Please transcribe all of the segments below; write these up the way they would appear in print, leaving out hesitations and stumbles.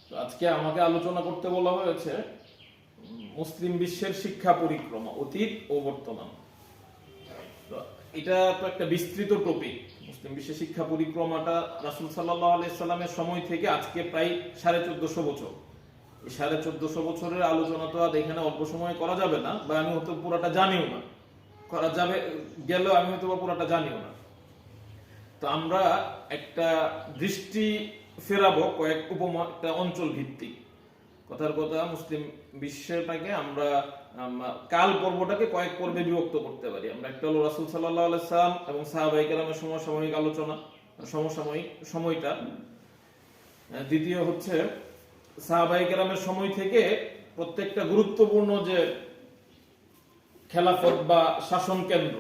তো আজকে আমাকে আলোচনা করতে বলা হয়েছে মুসলিম বিশ্বের শিক্ষা পরিক্রমা, অতীত ও বর্তমান। তো এটা তো একটা বিস্তৃত টপিক। মুসলিম বিশ্বের শিক্ষা পরিক্রমাটা রাসূল সাল্লাল্লাহু আলাইহি সাল্লামের সময় থেকে আজকে প্রায় 1450 বছর। এই 1450 বছরের আলোচনা তো আর এখানে অল্প সময়ে করা যাবে না, বা আমি হয়তো পুরোটা জানিও না, করা যাবে গেলেও আমি হয়তো পুরোটা জানিও না। তো আমরা একটা দৃষ্টি ফেরাবো কয়েক উপমা, একটা অঞ্চল ভিত্তিক। কথার কথা, মুসলিম বিশ্বটাকে আমরা কাল পর্বটাকে কয়েক পর্বে বিভক্ত করতে পারি। আমরা একটা হলো রাসূল সাল্লাল্লাহু আলাইহি সাল্লাম এবং সাহাবায়ে কেরামের সমসাময়িক আলোচনা, সমসাময়িক সময়টা। দ্বিতীয় হচ্ছে সাহাবায়ে কেরামের সময় থেকে প্রত্যেকটা গুরুত্বপূর্ণ যে খেলাফত বা শাসন কেন্দ্র,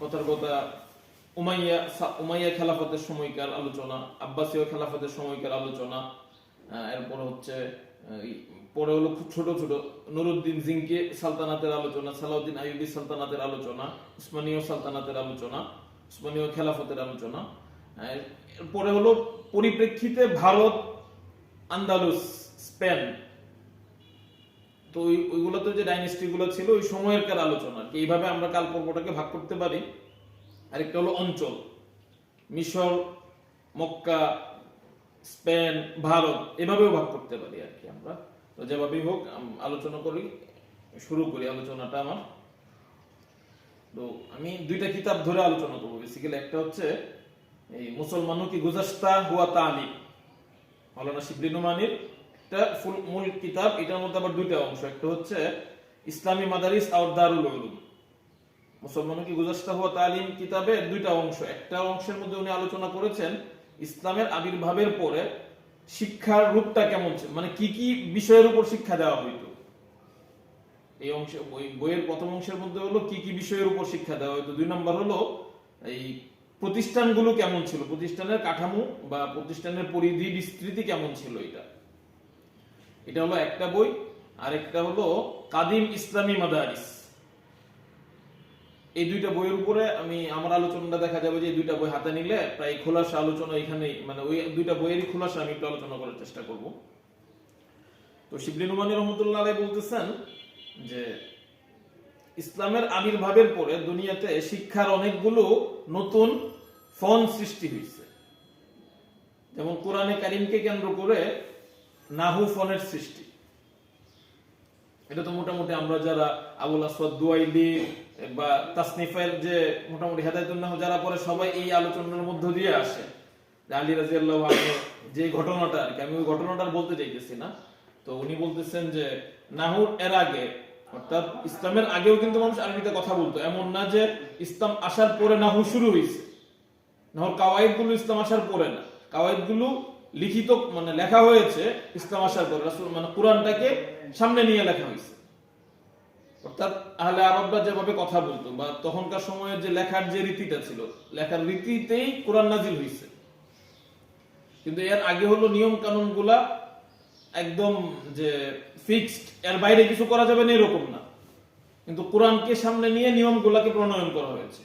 কথার কথা উমাইয়া খেলাফতের সময়কার আলোচনা, আব্বাসীয় খেলাফতের সময়কার আলোচনা, এরপর হচ্ছে পরে হলো খুব ছোট ছোট নুরুদ্দিন জিঙ্কি সালতানাতের আলোচনা, সালাউদ্দিন আইয়ুবী সালতানাতের আলোচনা, উসমানীয় সালতানাতের আলোচনা, উসমানীয় খেলাফতের আলোচনা। এরপরে হলো পরিপ্রেক্ষিতে ভারত, আন্দালুস, স্পেন, তো ওইগুলোতে যে ডাইনেস্টি গুলো ছিল ওই সময়েরকার আলোচনা। এইভাবে আমরা কাল পর্বটাকে ভাগ করতে পারি। আরেকটা হলো অঞ্চল, মিশর, মক্কা, স্পেন, ভারত, এভাবেও ভাগ করতে পারি আর কি আমরা। তো যেভাবেই হোক আলোচনা করি, শুরু করি আলোচনাটা আমার। তো আমি দুইটা কিতাব ধরে আলোচনা করবো বেসিক্যালি। একটা হচ্ছে এই মুসলমানও কি গুজাস্তা হুয়া তালিম, মাওলানা শিবলি নোমানীর একটা মূল কিতাব। এটার মধ্যে আবার দুইটা অংশ, একটা হচ্ছে ইসলামী মাদারিস আর দারুল উলুম। মুসলমানও কি গুজাস্তা হুয়া তালিম কিতাবের দুইটা অংশ। একটা অংশের মধ্যে উনি আলোচনা করেছেন ইসলামের আবির্ভাবের পরে শিক্ষার রূপটা কেমন ছিল, মানে কি কি বিষয়ের উপর শিক্ষা দেওয়া হইতো। এই অংশে বইয়ের প্রথম অংশের মধ্যে হলো কি কি বিষয়ের উপর শিক্ষা দেওয়া হইতো। 2 নম্বর হলো এই প্রতিষ্ঠানগুলো কেমন ছিল, প্রতিষ্ঠানের কাঠামো বা প্রতিষ্ঠানের পরিধি বিস্তৃতি কেমন ছিল। এটা হলো একটা বই। আর একটা হলো কাদিম ইসলামী মাদারিস। এই দুইটা বইয়ের উপরে আমার আলোচনাটা দেখা যাবে যে এই দুইটা বই হাতে নিলে প্রায় খোলাসা আলোচনা এখানেই, মানে ওই দুইটা বইয়েরই খোলাসা আমি একটু আলোচনা করার চেষ্টা করব। তো শিবলি নোমানী রহমতুল্লাহ আলাইহি বলতেছেন যে ইসলামের আবির্ভাবের পরে দুনিয়াতে শিক্ষার অনেকগুলো নতুন ফর্ম সৃষ্টি হয়েছে। যেমন কোরআনে কারিমকে কেন্দ্র করে নাহু ফনের সৃষ্টি। এটা তো মোটামুটি আমরা যারা আবুল আসওয়াদ দুয়াইলি বা তাসনিফের যে মোটামুটি হেদায়েতুন নাহু যারা পড়ে সবাই এই আলোচনার মধ্য দিয়ে আসে। আলী রাদিয়াল্লাহু আনহু যে ঘটনাটা আর কি, আমি ওই ঘটনাটা বলতে চাইতেছি না। তো উনি বলতেছেন যে নাহুর এর আগে, অর্থাৎ ইসলামের আগেও কিন্তু মানুষ আরবিতে কথা বলতো। এমন না যে ইসলাম আসার পরে নাহু শুরু হয়েছে। নাহুর কাওয়াইদ গুলো ইসলাম আসার পরে না, কাওয়াইদ গুলো লিখিত মানে লেখা হয়েছে ইসলাম আসার পরে। রাসূল মানে কোরআনটাকে সামনে নিয়ে লেখা হয়েছে। অর্থাৎ আহলে আরবরা যেভাবে কথা বলতো বা তখনকার সময়ে যে লেখার যে রীতিটা ছিল, লেখার রীতিতেই কোরআন নাজিল হয়েছে। কিন্তু এর আগে হলো নিয়ম কানুন গুলা একদম যে ফিক্সড, এর বাইরে কিছু করা যাবে না এরকম না। কিন্তু কোরআনকে সামনে নিয়ে নিয়ম গুলাকে প্রণয়ন করা হয়েছে।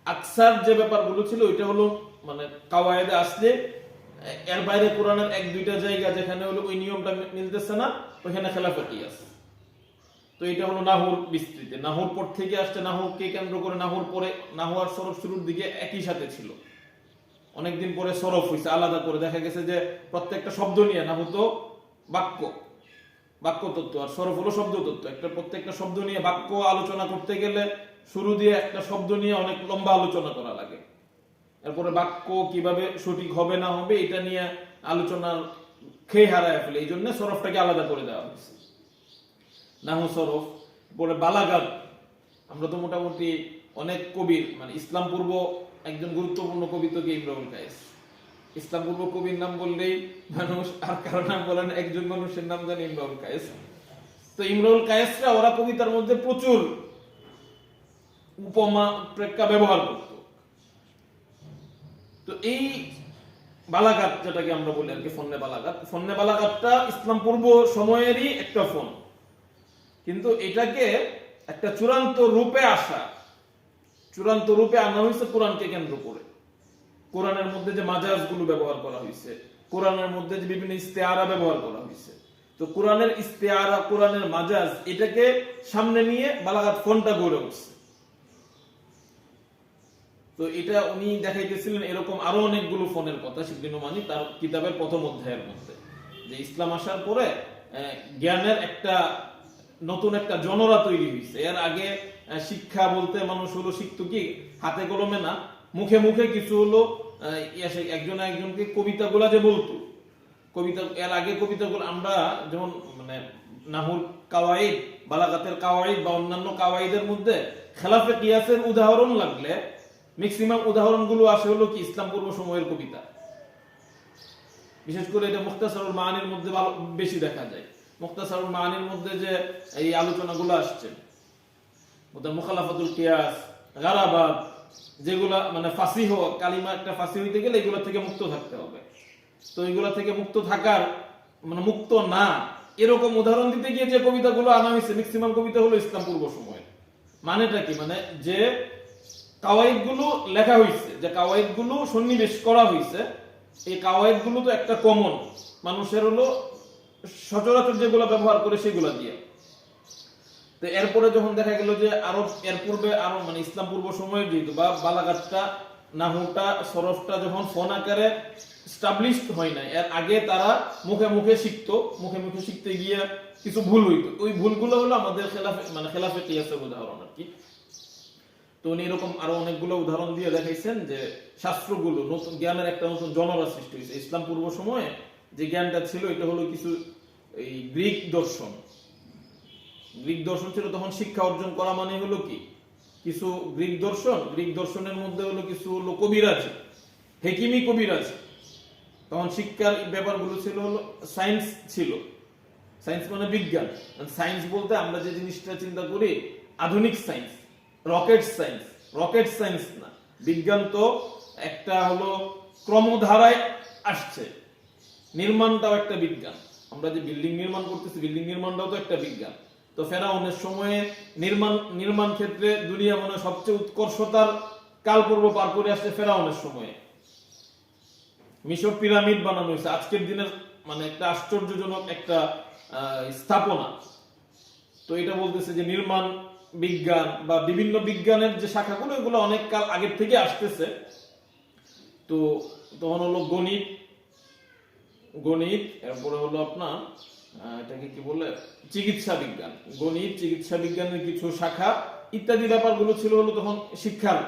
আকসার যে ব্যাপারগুলো ছিল ওইটা হলো মানে কাওয়ায়েদে আসলে এর বাইরে কোরআনের 1-2টা জায়গা যেখানে হলো ওই নিয়মটা মিলতেছে না, ওইখানে খেলাফতি আছে। তো এটা হলো নাহুর বিস্তৃতি। নাহুর পর থেকে আসছে, নাহুকে কেন্দ্র করে নাহুর পরে নাহু আর সরফ শুরুর দিকে একই সাথে ছিল। অনেকদিন পরে সরফ হয়েছে আলাদা করে। দেখা গেছে যে প্রত্যেকটা শব্দ নিয়ে, নাহু তো বাক্য তত্ত্ব আর সরফ হলো শব্দ তত্ত্ব। একটা প্রত্যেকটা শব্দ নিয়ে বাক্য আলোচনা করতে গেলে শুরু দিয়ে একটা শব্দ নিয়ে অনেক লম্বা আলোচনা করা লাগে। এরপরে বাক্য কিভাবে সঠিক হবে না হবে এটা নিয়ে আলোচনার খেয়ে হারায় ফেলে। এই জন্য সরফটাকে আলাদা করে দেওয়া হয়েছে, নাহু সরফ। পরে বালাগাত, আমরা তো মোটামুটি অনেক কবির মানে ইসলাম পূর্ব একজন গুরুত্বপূর্ণ কবি তো ইমরুল কায়েস। ইসলাম পূর্ব কবির নাম বললেই মানুষ আর কারো নাম বলেন, একজন মানুষের নাম জানে ইমরুল কায়েস। তো ইমরুল কায়েসরা ওরা কবিতার মধ্যে প্রচুর উপমা প্রেক্ষা ব্যবহার করত। তো এই বালাগাত যেটাকে আমরা বলি আর কি, ফন্নে বালাগাতটা ইসলাম পূর্ব সময়েরই একটা ফোন। কিন্তু এটাকে একটা চূড়ান্ত রূপে আনা হয়েছে কোরআনকে কেন্দ্র করে। কোরআনের মধ্যে যে মাজাজ গুলো ব্যবহার করা হয়েছে, কোরআনের মধ্যে যে বিভিন্ন ইস্তেআরা ব্যবহার করা হয়েছে, তো কোরআনের ইস্তেআরা, কোরআনের মাজাজ, এটাকে সামনে নিয়ে বালাগাত ফোনটা গড়ে উঠছে। তো এটা উনি দেখাইতেছিলেন এরকম আরো অনেকগুলো ফোনের কথা শিবলি নোমানী তার কিতাবের প্রথম অধ্যায়ের মধ্যে, যে ইসলাম আসার পরে জ্ঞানের একটা নতুন একটা জনরা তৈরি হয়েছে। এর আগে শিক্ষা বলতে মানুষ হলো শিখতো কি হাতে কলমে না, মুখে মুখে কিছু হলো একজন একজনকে কবিতাগুলা যে বলতো, কবিতা, এর আগে কবিতাগুলো আমরা যেমন মানে নাহুর কাওয়াইদ, বালাগাতের কাওয়াইদ বা অন্যান্য কাওয়াইদের মধ্যে খেলাফে কিয়াসের উদাহরণ লাগলে ম্যাক্সিমাম উদাহরণগুলো আসে হলো কি ইসলাম পূর্ব সময়ের কবিতা। বিশেষ করে এটা মুখতাসারুল মাআনির মধ্যে বেশি দেখা যায়। মুখতাসারুল মাআনির মধ্যে যে এই আলোচনাগুলো আসছে, মুখালাফাতুল কিয়াস, গারাবাত, যেগুলা মানে ফাসিহ কালিমা, একটা ফাসি হইতে গেলে এগুলো থেকে মুক্ত থাকতে হবে। তো এগুলা থেকে মুক্ত থাকার মানে মুক্ত না এরকম উদাহরণ দিতে গিয়ে যে কবিতাগুলো আনা হয়েছে, ম্যাক্সিমাম কবিতা হলো ইসলাম পূর্ব সময়ের। মানেটা কি, মানে যে কাওয়াইদ গুলো লেখা হয়েছে, যে কাওয়াইদ গুলো সন্নিবেশ করা হয়েছে, এই কাওয়াইদ গুলো তো একটা কমন মানুষের হলো সচরাচর যেগুলো ব্যবহার করে সেগুলা দিয়ে। তো এরপরে যখন দেখা গেল যে আরো এর পূর্বে আরো মানে ইসলাম পূর্ব সময়ের যেহেতু বা বালাগাতটা, নাহুটা, সরফটা যখন ফোন আকারে এস্টাবলিশড হয় না, এর আগে তারা মুখে মুখে শিখতো, মুখে মুখে শিখতে গিয়ে কিছু ভুল হইতো, ওই ভুলগুলো হলো আমাদের খেলাফে মানে খেলাফে কিয়াসের উদাহরণ আর কি। তো উনি এরকম আরো অনেকগুলো উদাহরণ দিয়ে দেখাইছেন যে শাস্ত্রগুলো নতুন জ্ঞানের একটা নতুন জনরা সৃষ্টি হয়েছে। ইসলাম পূর্ব সময়ে যে জ্ঞানটা ছিল এটা হলো কিছু এই গ্রিক দর্শন, গ্রিক দর্শন ছিল তখন। শিক্ষা অর্জন করা মানে হলো কি কিছু গ্রিক দর্শন, গ্রিক দর্শনের মধ্যে হলো কিছু হলো কবিরাজ, হেকিমি কবিরাজ। তখন শিক্ষার ব্যাপারগুলো ছিল হলো সায়েন্স ছিল, সায়েন্স মানে বিজ্ঞান। সায়েন্স বলতে আমরা যে জিনিসটা চিন্তা করি আধুনিক science, rocket science, rocket science না। বিজ্ঞান তো একটা হলো ক্রমধারায় আসছে, নির্মাণটাও একটা বিজ্ঞান। আমরা যে বিল্ডিং নির্মাণ করতেছি, বিল্ডিং নির্মাণটাও তো একটা বিজ্ঞান। তো ফেরাউনের সময়ে নির্মাণ ক্ষেত্রে দুনিয়া মানে সবচেয়ে উৎকর্ষতার কালপর্ব পার করে আসছে ফেরাউনের সময়ে। মিশর পিরামিড বানানো হয়েছে, আজকের দিনের মানে একটা আশ্চর্যজনক একটা স্থাপনা। তো এটা বলতেছে যে নির্মাণ বিজ্ঞান বা বিভিন্ন বিজ্ঞানের যে শাখাগুলো এগুলো অনেক কাল আগের থেকে আসতেছে। তো তখন হলো গণিত, এরপরে হলো আপনার এটাকে কি বলে চিকিৎসা বিজ্ঞান, গণিত, চিকিৎসা বিজ্ঞানের কিছু শাখা ইত্যাদি ব্যাপারগুলো ছিল হলো তখন শিক্ষার,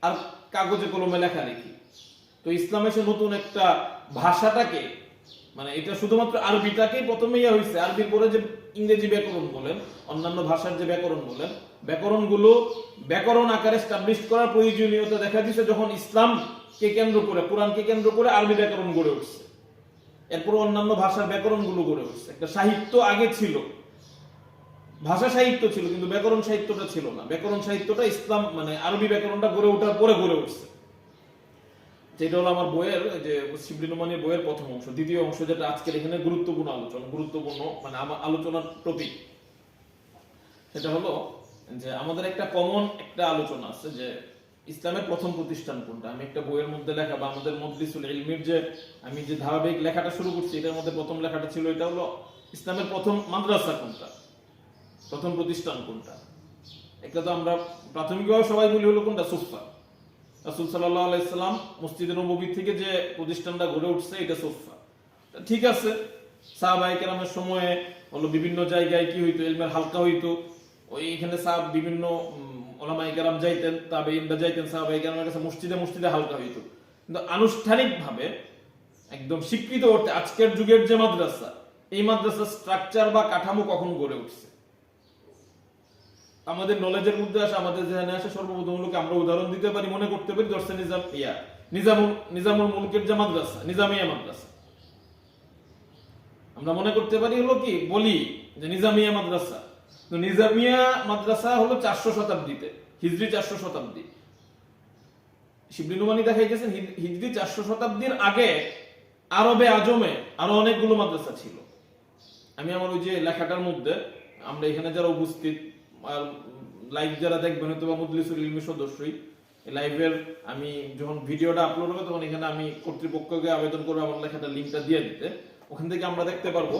আর কাগজে কলমে লেখালেখি। তো ইসলাম এসে নতুন একটা ভাষাটাকে মানে এটা শুধুমাত্র আরবিটাকেই প্রথমে ইয়া হয়েছে, আরবির পরে যে ইংরেজি ব্যাকরণ বলেন, অন্যান্য ভাষার যে ব্যাকরণ বলেন, ব্যাকরণগুলো ব্যাকরণ আকারে এস্টাবলিশ করার প্রয়োজনীয়তা দেখা দিয়েছে যখন ইসলামকে কেন্দ্র করে, কোরআনকে কেন্দ্র করে আরবি ব্যাকরণ গড়ে উঠছে। এরপর অন্যান্য ভাষার ব্যাকরণগুলো গড়ে উঠছে। একটা সাহিত্য আগে ছিল, ভাষা সাহিত্য ছিল, কিন্তু ব্যাকরণ সাহিত্যটা ছিল না। ব্যাকরণ সাহিত্যটা ইসলাম মানে আরবি ব্যাকরণটা গড়ে ওঠার পরে গড়ে উঠছে। যেটা হলো আমার বইয়ের যে শিবলি নোমানীর বইয়ের প্রথম অংশ। দ্বিতীয় অংশ যেটা আজকের এখানে গুরুত্বপূর্ণ মানে আমার আলোচনার টপিক, সেটা হলো যে আমাদের একটা কমন একটা আলোচনা আছে যে ইসলামের প্রথম প্রতিষ্ঠান কোনটা। আমি একটা বইয়ের মধ্যে লেখা বা আমাদের মজলিসুল ইলমির যে আমি যে ধারাবাহিক লেখাটা শুরু করছি, এটার মধ্যে প্রথম লেখাটা ছিল এটা হলো ইসলামের প্রথম মাদ্রাসা কোনটা, প্রথম প্রতিষ্ঠান কোনটা। একটা তো আমরা প্রাথমিকভাবে সবাই বলি হলো কোনটা, সুফা। রাসূল সাল্লাল্লাহু আলাইহি সাল্লাম মসজিদে নববী থেকে যে প্রতিষ্ঠানটা গড়ে উঠছে এটা সুফা। ঠিক আছে, সাহাবায়ে কেরামের সময়ে হলো বিভিন্ন জায়গায় কি হইতো, ইলমের হালকা হইতো, ওই এখানে বিভিন্ন উলামায়ে কেরাম যাইতেন, তাবেঈনরা যাইতেন সাহাবায়ে কেরামের কাছে, মসজিদে হালকা হইতো। কিন্তু আনুষ্ঠানিকভাবে একদম স্বীকৃত করতে আজকের যুগের যে মাদ্রাসা, এই মাদ্রাসার স্ট্রাকচার বা কাঠামো কখন গড়ে উঠছে আমাদের নলেজের মধ্যে আসে, আমাদের জেনে আসে সর্বপ্রথম লোক আমরা উদাহরণ দিতে পারি, মনে করতে পারি দর্শে নিজামুল মুলকের যে মাদ্রাসা, নিজামিয়া মাদ্রাসা। আমরা মনে করতে পারি হলো কি বলি যে নিজামিয়া মাদ্রাসা। তো নিজামিয়া মাদ্রাসা হলো 400 শতাব্দীতে, হিজরি 400 শতাব্দী। শিবলি নোমানী দেখাইতেছেন হিজরি 400 শতাব্দীর আগে আরবে আজমে আরো অনেকগুলো মাদ্রাসা ছিল। আমি আমার ওই যে লেখাটার মধ্যে আমরা এখানে যারা উপস্থিত আর লাইভ যারা দেখবেন হয়তো বা মজলিসুল ইলমি সদস্যই, লাইভের আমি যখন ভিডিওটা আপলোড হবে তখন এখানে আমি কর্তৃপক্ষকে আবেদন করবো আমার লেখাটা লিঙ্কটা দিয়ে দিতে, ওখান থেকে আমরা দেখতে পারবো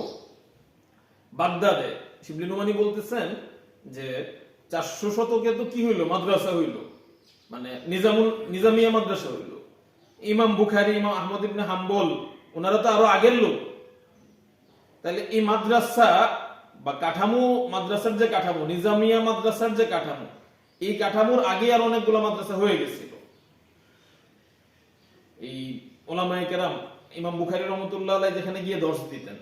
বাগদাদে শিবলি নোমানী বলতেছেন যে 400 শতকে তো কি হইলো, মাদ্রাসা হইলো, মানে নিজামিয়া মাদ্রাসা হইলো। ইমাম বুখারী, ইমাম আহমদ ইবনে হাম্বল ওনারা তো আরো আগের লোক। তাহলে এই মাদ্রাসা বা কাঠামো, মাদ্রাসার যে কাঠামো, নিজামিয়া মাদ্রাসার যে কাঠামো, এই কাঠামোর আগে আর অনেকগুলো মাদ্রাসা হয়ে গেছিল। এই ওলামায়ে কেরাম ইমাম বুখারী রহমাতুল্লাহ আলাইহি যেখানে গিয়ে দর্শ দিতেন,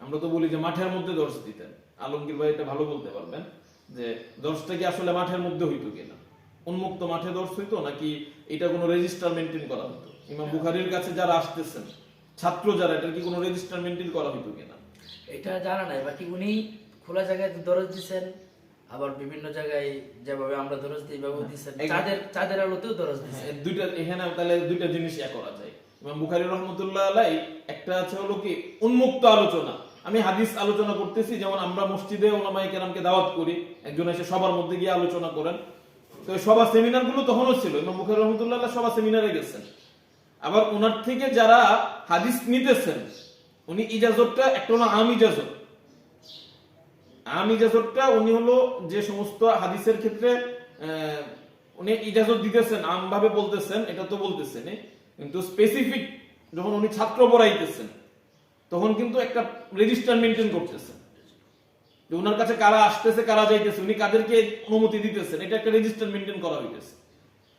আমরা তো বলি যে মাঠের মধ্যে দর্শ দিতেন, আলমগীর ভাই এটা ভালো বলতে পারবেন যে দর্শটা কি আসলে মাঠের মধ্যে হইতো কিনা, উন্মুক্ত মাঠে দর্শ হইতো নাকি এটা কোনো রেজিস্টার মেনটেন করা হতো? ইমাম বুখারীর কাছে যারা আসতেছেন ছাত্র যারা, এটা কি কোনো রেজিস্টার মেনটেন করা হইতো কিনা এটা জানা নাই। বাকি উনি খোলা জায়গায় দরজ দিচ্ছেন, আবার বিভিন্ন জায়গায় যেভাবে আমরা দরজ দিই এইভাবে দিচ্ছেন, চাঁদের আলোতেও দরজ দিচ্ছেন। দুইটা এখানে তাহলে দুইটা জিনিস করা যায়। ইমাম বুখারী রহমাতুল্লাহ আলাইহি একটা আছে হলো কি উন্মুক্ত আলোচনা, আমি হাদিস আলোচনা করতেছি, যেমন আমরা মসজিদে ওলামায়ে কেরামকে দাওয়াত করি, একজন এসে সবার মধ্যে গিয়ে আলোচনা করেন, তো সভা সেমিনার গুলো তখনও ছিল, ইমাম বুখারী রহমাতুল্লাহ আলাইহি সভা সেমিনারে গেছেন। আবার ওনার থেকে যারা হাদিস নিতেছেন উনি ইজাজতটা একটা হলো আম ইজাজত, আম ইজাজতটা উনি হলো যে সমস্ত হাদিসের ক্ষেত্রে উনি ইজাজত দিতেছেন, আম ভাবে বলতেছেন, এটা তো বলতেছেন, কিন্তু স্পেসিফিক যখন উনি ছাত্র পড়াইতেছেন তখন কিন্তু একটা রেজিস্টার মেনটেন করতেছেন, যে ওনার কাছে কারা আসতেছে কারা যাইতেছে, উনি কাদেরকে অনুমতি দিতেছেন, এটা একটা রেজিস্টার মেনটেন করা হইতেছে।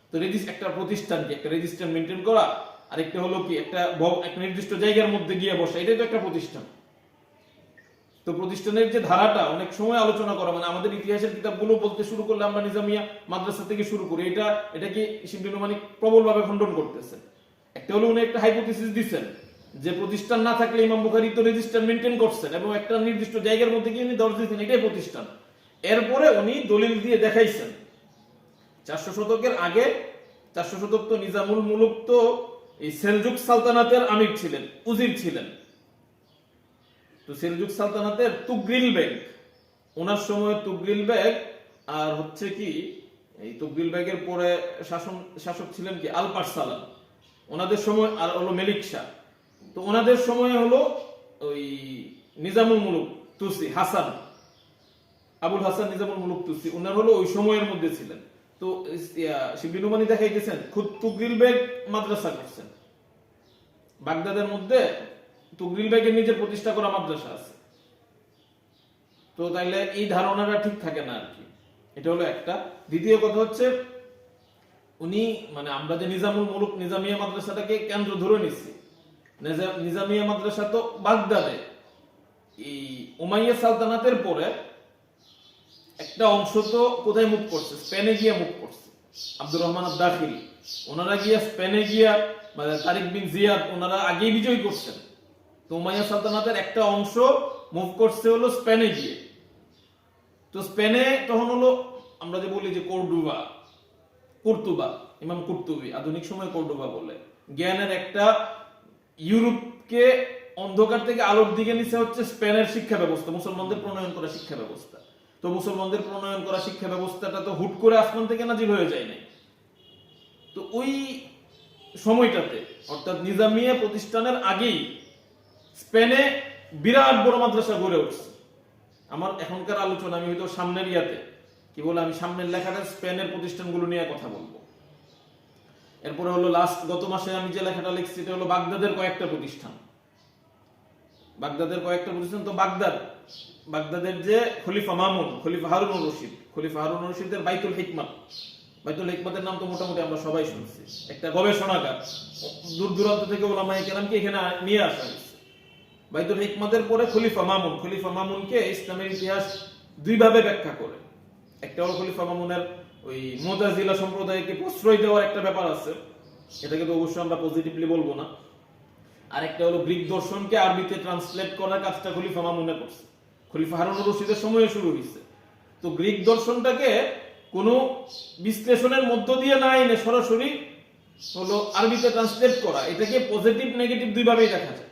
তো একটা প্রতিষ্ঠানকে একটা রেজিস্টার মেনটেন করা, আর একটা হলো কি একটা নির্দিষ্ট জায়গার মধ্যে গিয়ে বসা, এটাই তো একটা প্রতিষ্ঠান। তো প্রতিষ্ঠানের যে ধারাটা অনেক সময় আলোচনা করা, মানে আমাদের ইতিহাসের কিতাবগুলো বলতে শুরু করলে আমরা নিজামিয়া মাদ্রাসা থেকে শুরু করি, এটা কি শিবলি নোমানী প্রবলভাবে খণ্ডন করতেছে। একটা হলো উনি একটা হাইপোথিসিস দিচ্ছেন যে প্রতিষ্ঠান না থাকলে ইমাম বুখারী তো রেজিস্টার মেনটেন করছেন এবং একটা নির্দিষ্ট জায়গার মধ্যে গিয়ে উনি দর্জ দিচ্ছেন, এটাই প্রতিষ্ঠান। এরপরে উনি দলিল দিয়ে দেখাইছেন 400 শতকের আগে, 400 শতক তো নিজামুল মুলুক তো এই সেলজুক সালতানাতের আমির ছিলেন, উজির ছিলেন। তো সেলজুক সালতানাতের তুগরিল বেগ, ওনার সময় তুগরিল বেগ, আর হচ্ছে কি এই তুগরিল বেগের পরে শাসক ছিলেন কি আলপারসালান, ওনাদের সময় আর হলো মেলিক শাহ। তো ওনাদের সময় হলো ওই নিজামুল মুলুক তুসি হাসান, আবুল হাসান নিজামুল মুলুক তুসি, ওনার হলো ওই সময়ের মধ্যে ছিলেন। তো শিবলি নোমানী দেখাইতেছেন খুদ তুগরিল বেগ মাদ্রাসা করছেন বাগদাদের মধ্যে, তুগরিল বেগের নিজের প্রতিষ্ঠা করা মাদ্রাসা আছে। তো তাইলে এই ধারণাটা ঠিক থাকে না আর কি, এটা হলো একটা। দ্বিতীয় কথা হচ্ছে উনি মানে আমরা যে নিজামুল মুলুক নিজামিয়া মাদ্রাসাটাকে কেন্দ্র ধরে নিচ্ছি, নিজামিয়া মাদ্রাসা তো বাগদাদে এই উমাইয়া সালতানাতের পরে একটা অংশ তো কোথায় মুভ করছে, স্পেনে গিয়ে মুভ করছে। আব্দুর রহমান আদ-দাখিল ওনারা গিয়া স্পেনে গিয়া, মানে তারিক বিন জিয়াদ ওনারা আগেই বিজয় করছেন। তো উমাইয়া সালতানাতের একটা অংশ মুভ করছে হলো স্পেনে গিয়ে। তো স্পেনে তখন হলো আমরা যে বলি যে কুর্তুবা, ইমাম কুর্তুবি আধুনিক সময় কর্ডোবা বলে, জ্ঞানের একটা ইউরোপকে অন্ধকার থেকে আলোর দিকে নিচে হচ্ছে স্পেনের শিক্ষা ব্যবস্থা, মুসলমানদের প্রণয়ন করা শিক্ষা ব্যবস্থা। তো মুসলমানদের প্রণয়ন করা শিক্ষা ব্যবস্থাটা তো হুট করে আসমান থেকে নাজিল হয়ে যায় নাই। তো ওই সময়টাতে অর্থাৎ নিজামিয়া প্রতিষ্ঠানের আগেই স্পেনে বিরাট বড় মাদ্রাসা গড়ে উঠছে। আমার এখনকার আলোচনা আমি হয়তো সামনের কি বলে আমি সামনের লেখাটা স্পেনের প্রতিষ্ঠানগুলো নিয়ে কথা বলবো। এরপরে হলো গত মাসে আমি যে লেখাটা লিখছি এটা হলো বাগদাদের কয়েকটা প্রতিষ্ঠান, তো বাগদাদের যে খলিফা মামুন, খলিফা হারুনুর রশিদের বাইতুল হিকমতের নাম তো মোটামুটি আমরা সবাই শুনছি, একটা গবেষণাগার, দূর দূরান্ত থেকে ওলামায়ে কেরামকে এখানে নিয়ে আসা হয়েছে। বাইতুল হিকমতের পরে খলিফা মামুনকে ইসলামের ইতিহাস দুইভাবে ব্যাখ্যা করে। একটা হলো খলিফা মামুনের ওই মুতাজিলা সম্প্রদায়কে প্রশ্রয় দেওয়ার একটা ব্যাপার আছে, এটাকে তো অবশ্যই আমরা পজিটিভলি বলবো না। আর একটা হলো গ্রিক দর্শনকে আরবিতে ট্রান্সলেট করার কাজটা খলিফা মামুনে করছে, খলিফা হারুনুর রশিদের সময়ে শুরু হয়েছে। তো গ্রিক দর্শনটাকে কোনো বিশ্লেষণের মধ্য দিয়ে না এনে সরাসরি হলো আরবিতে ট্রান্সলেট করা, এটাকে পজিটিভ নেগেটিভ দুইভাবেই দেখা যায়।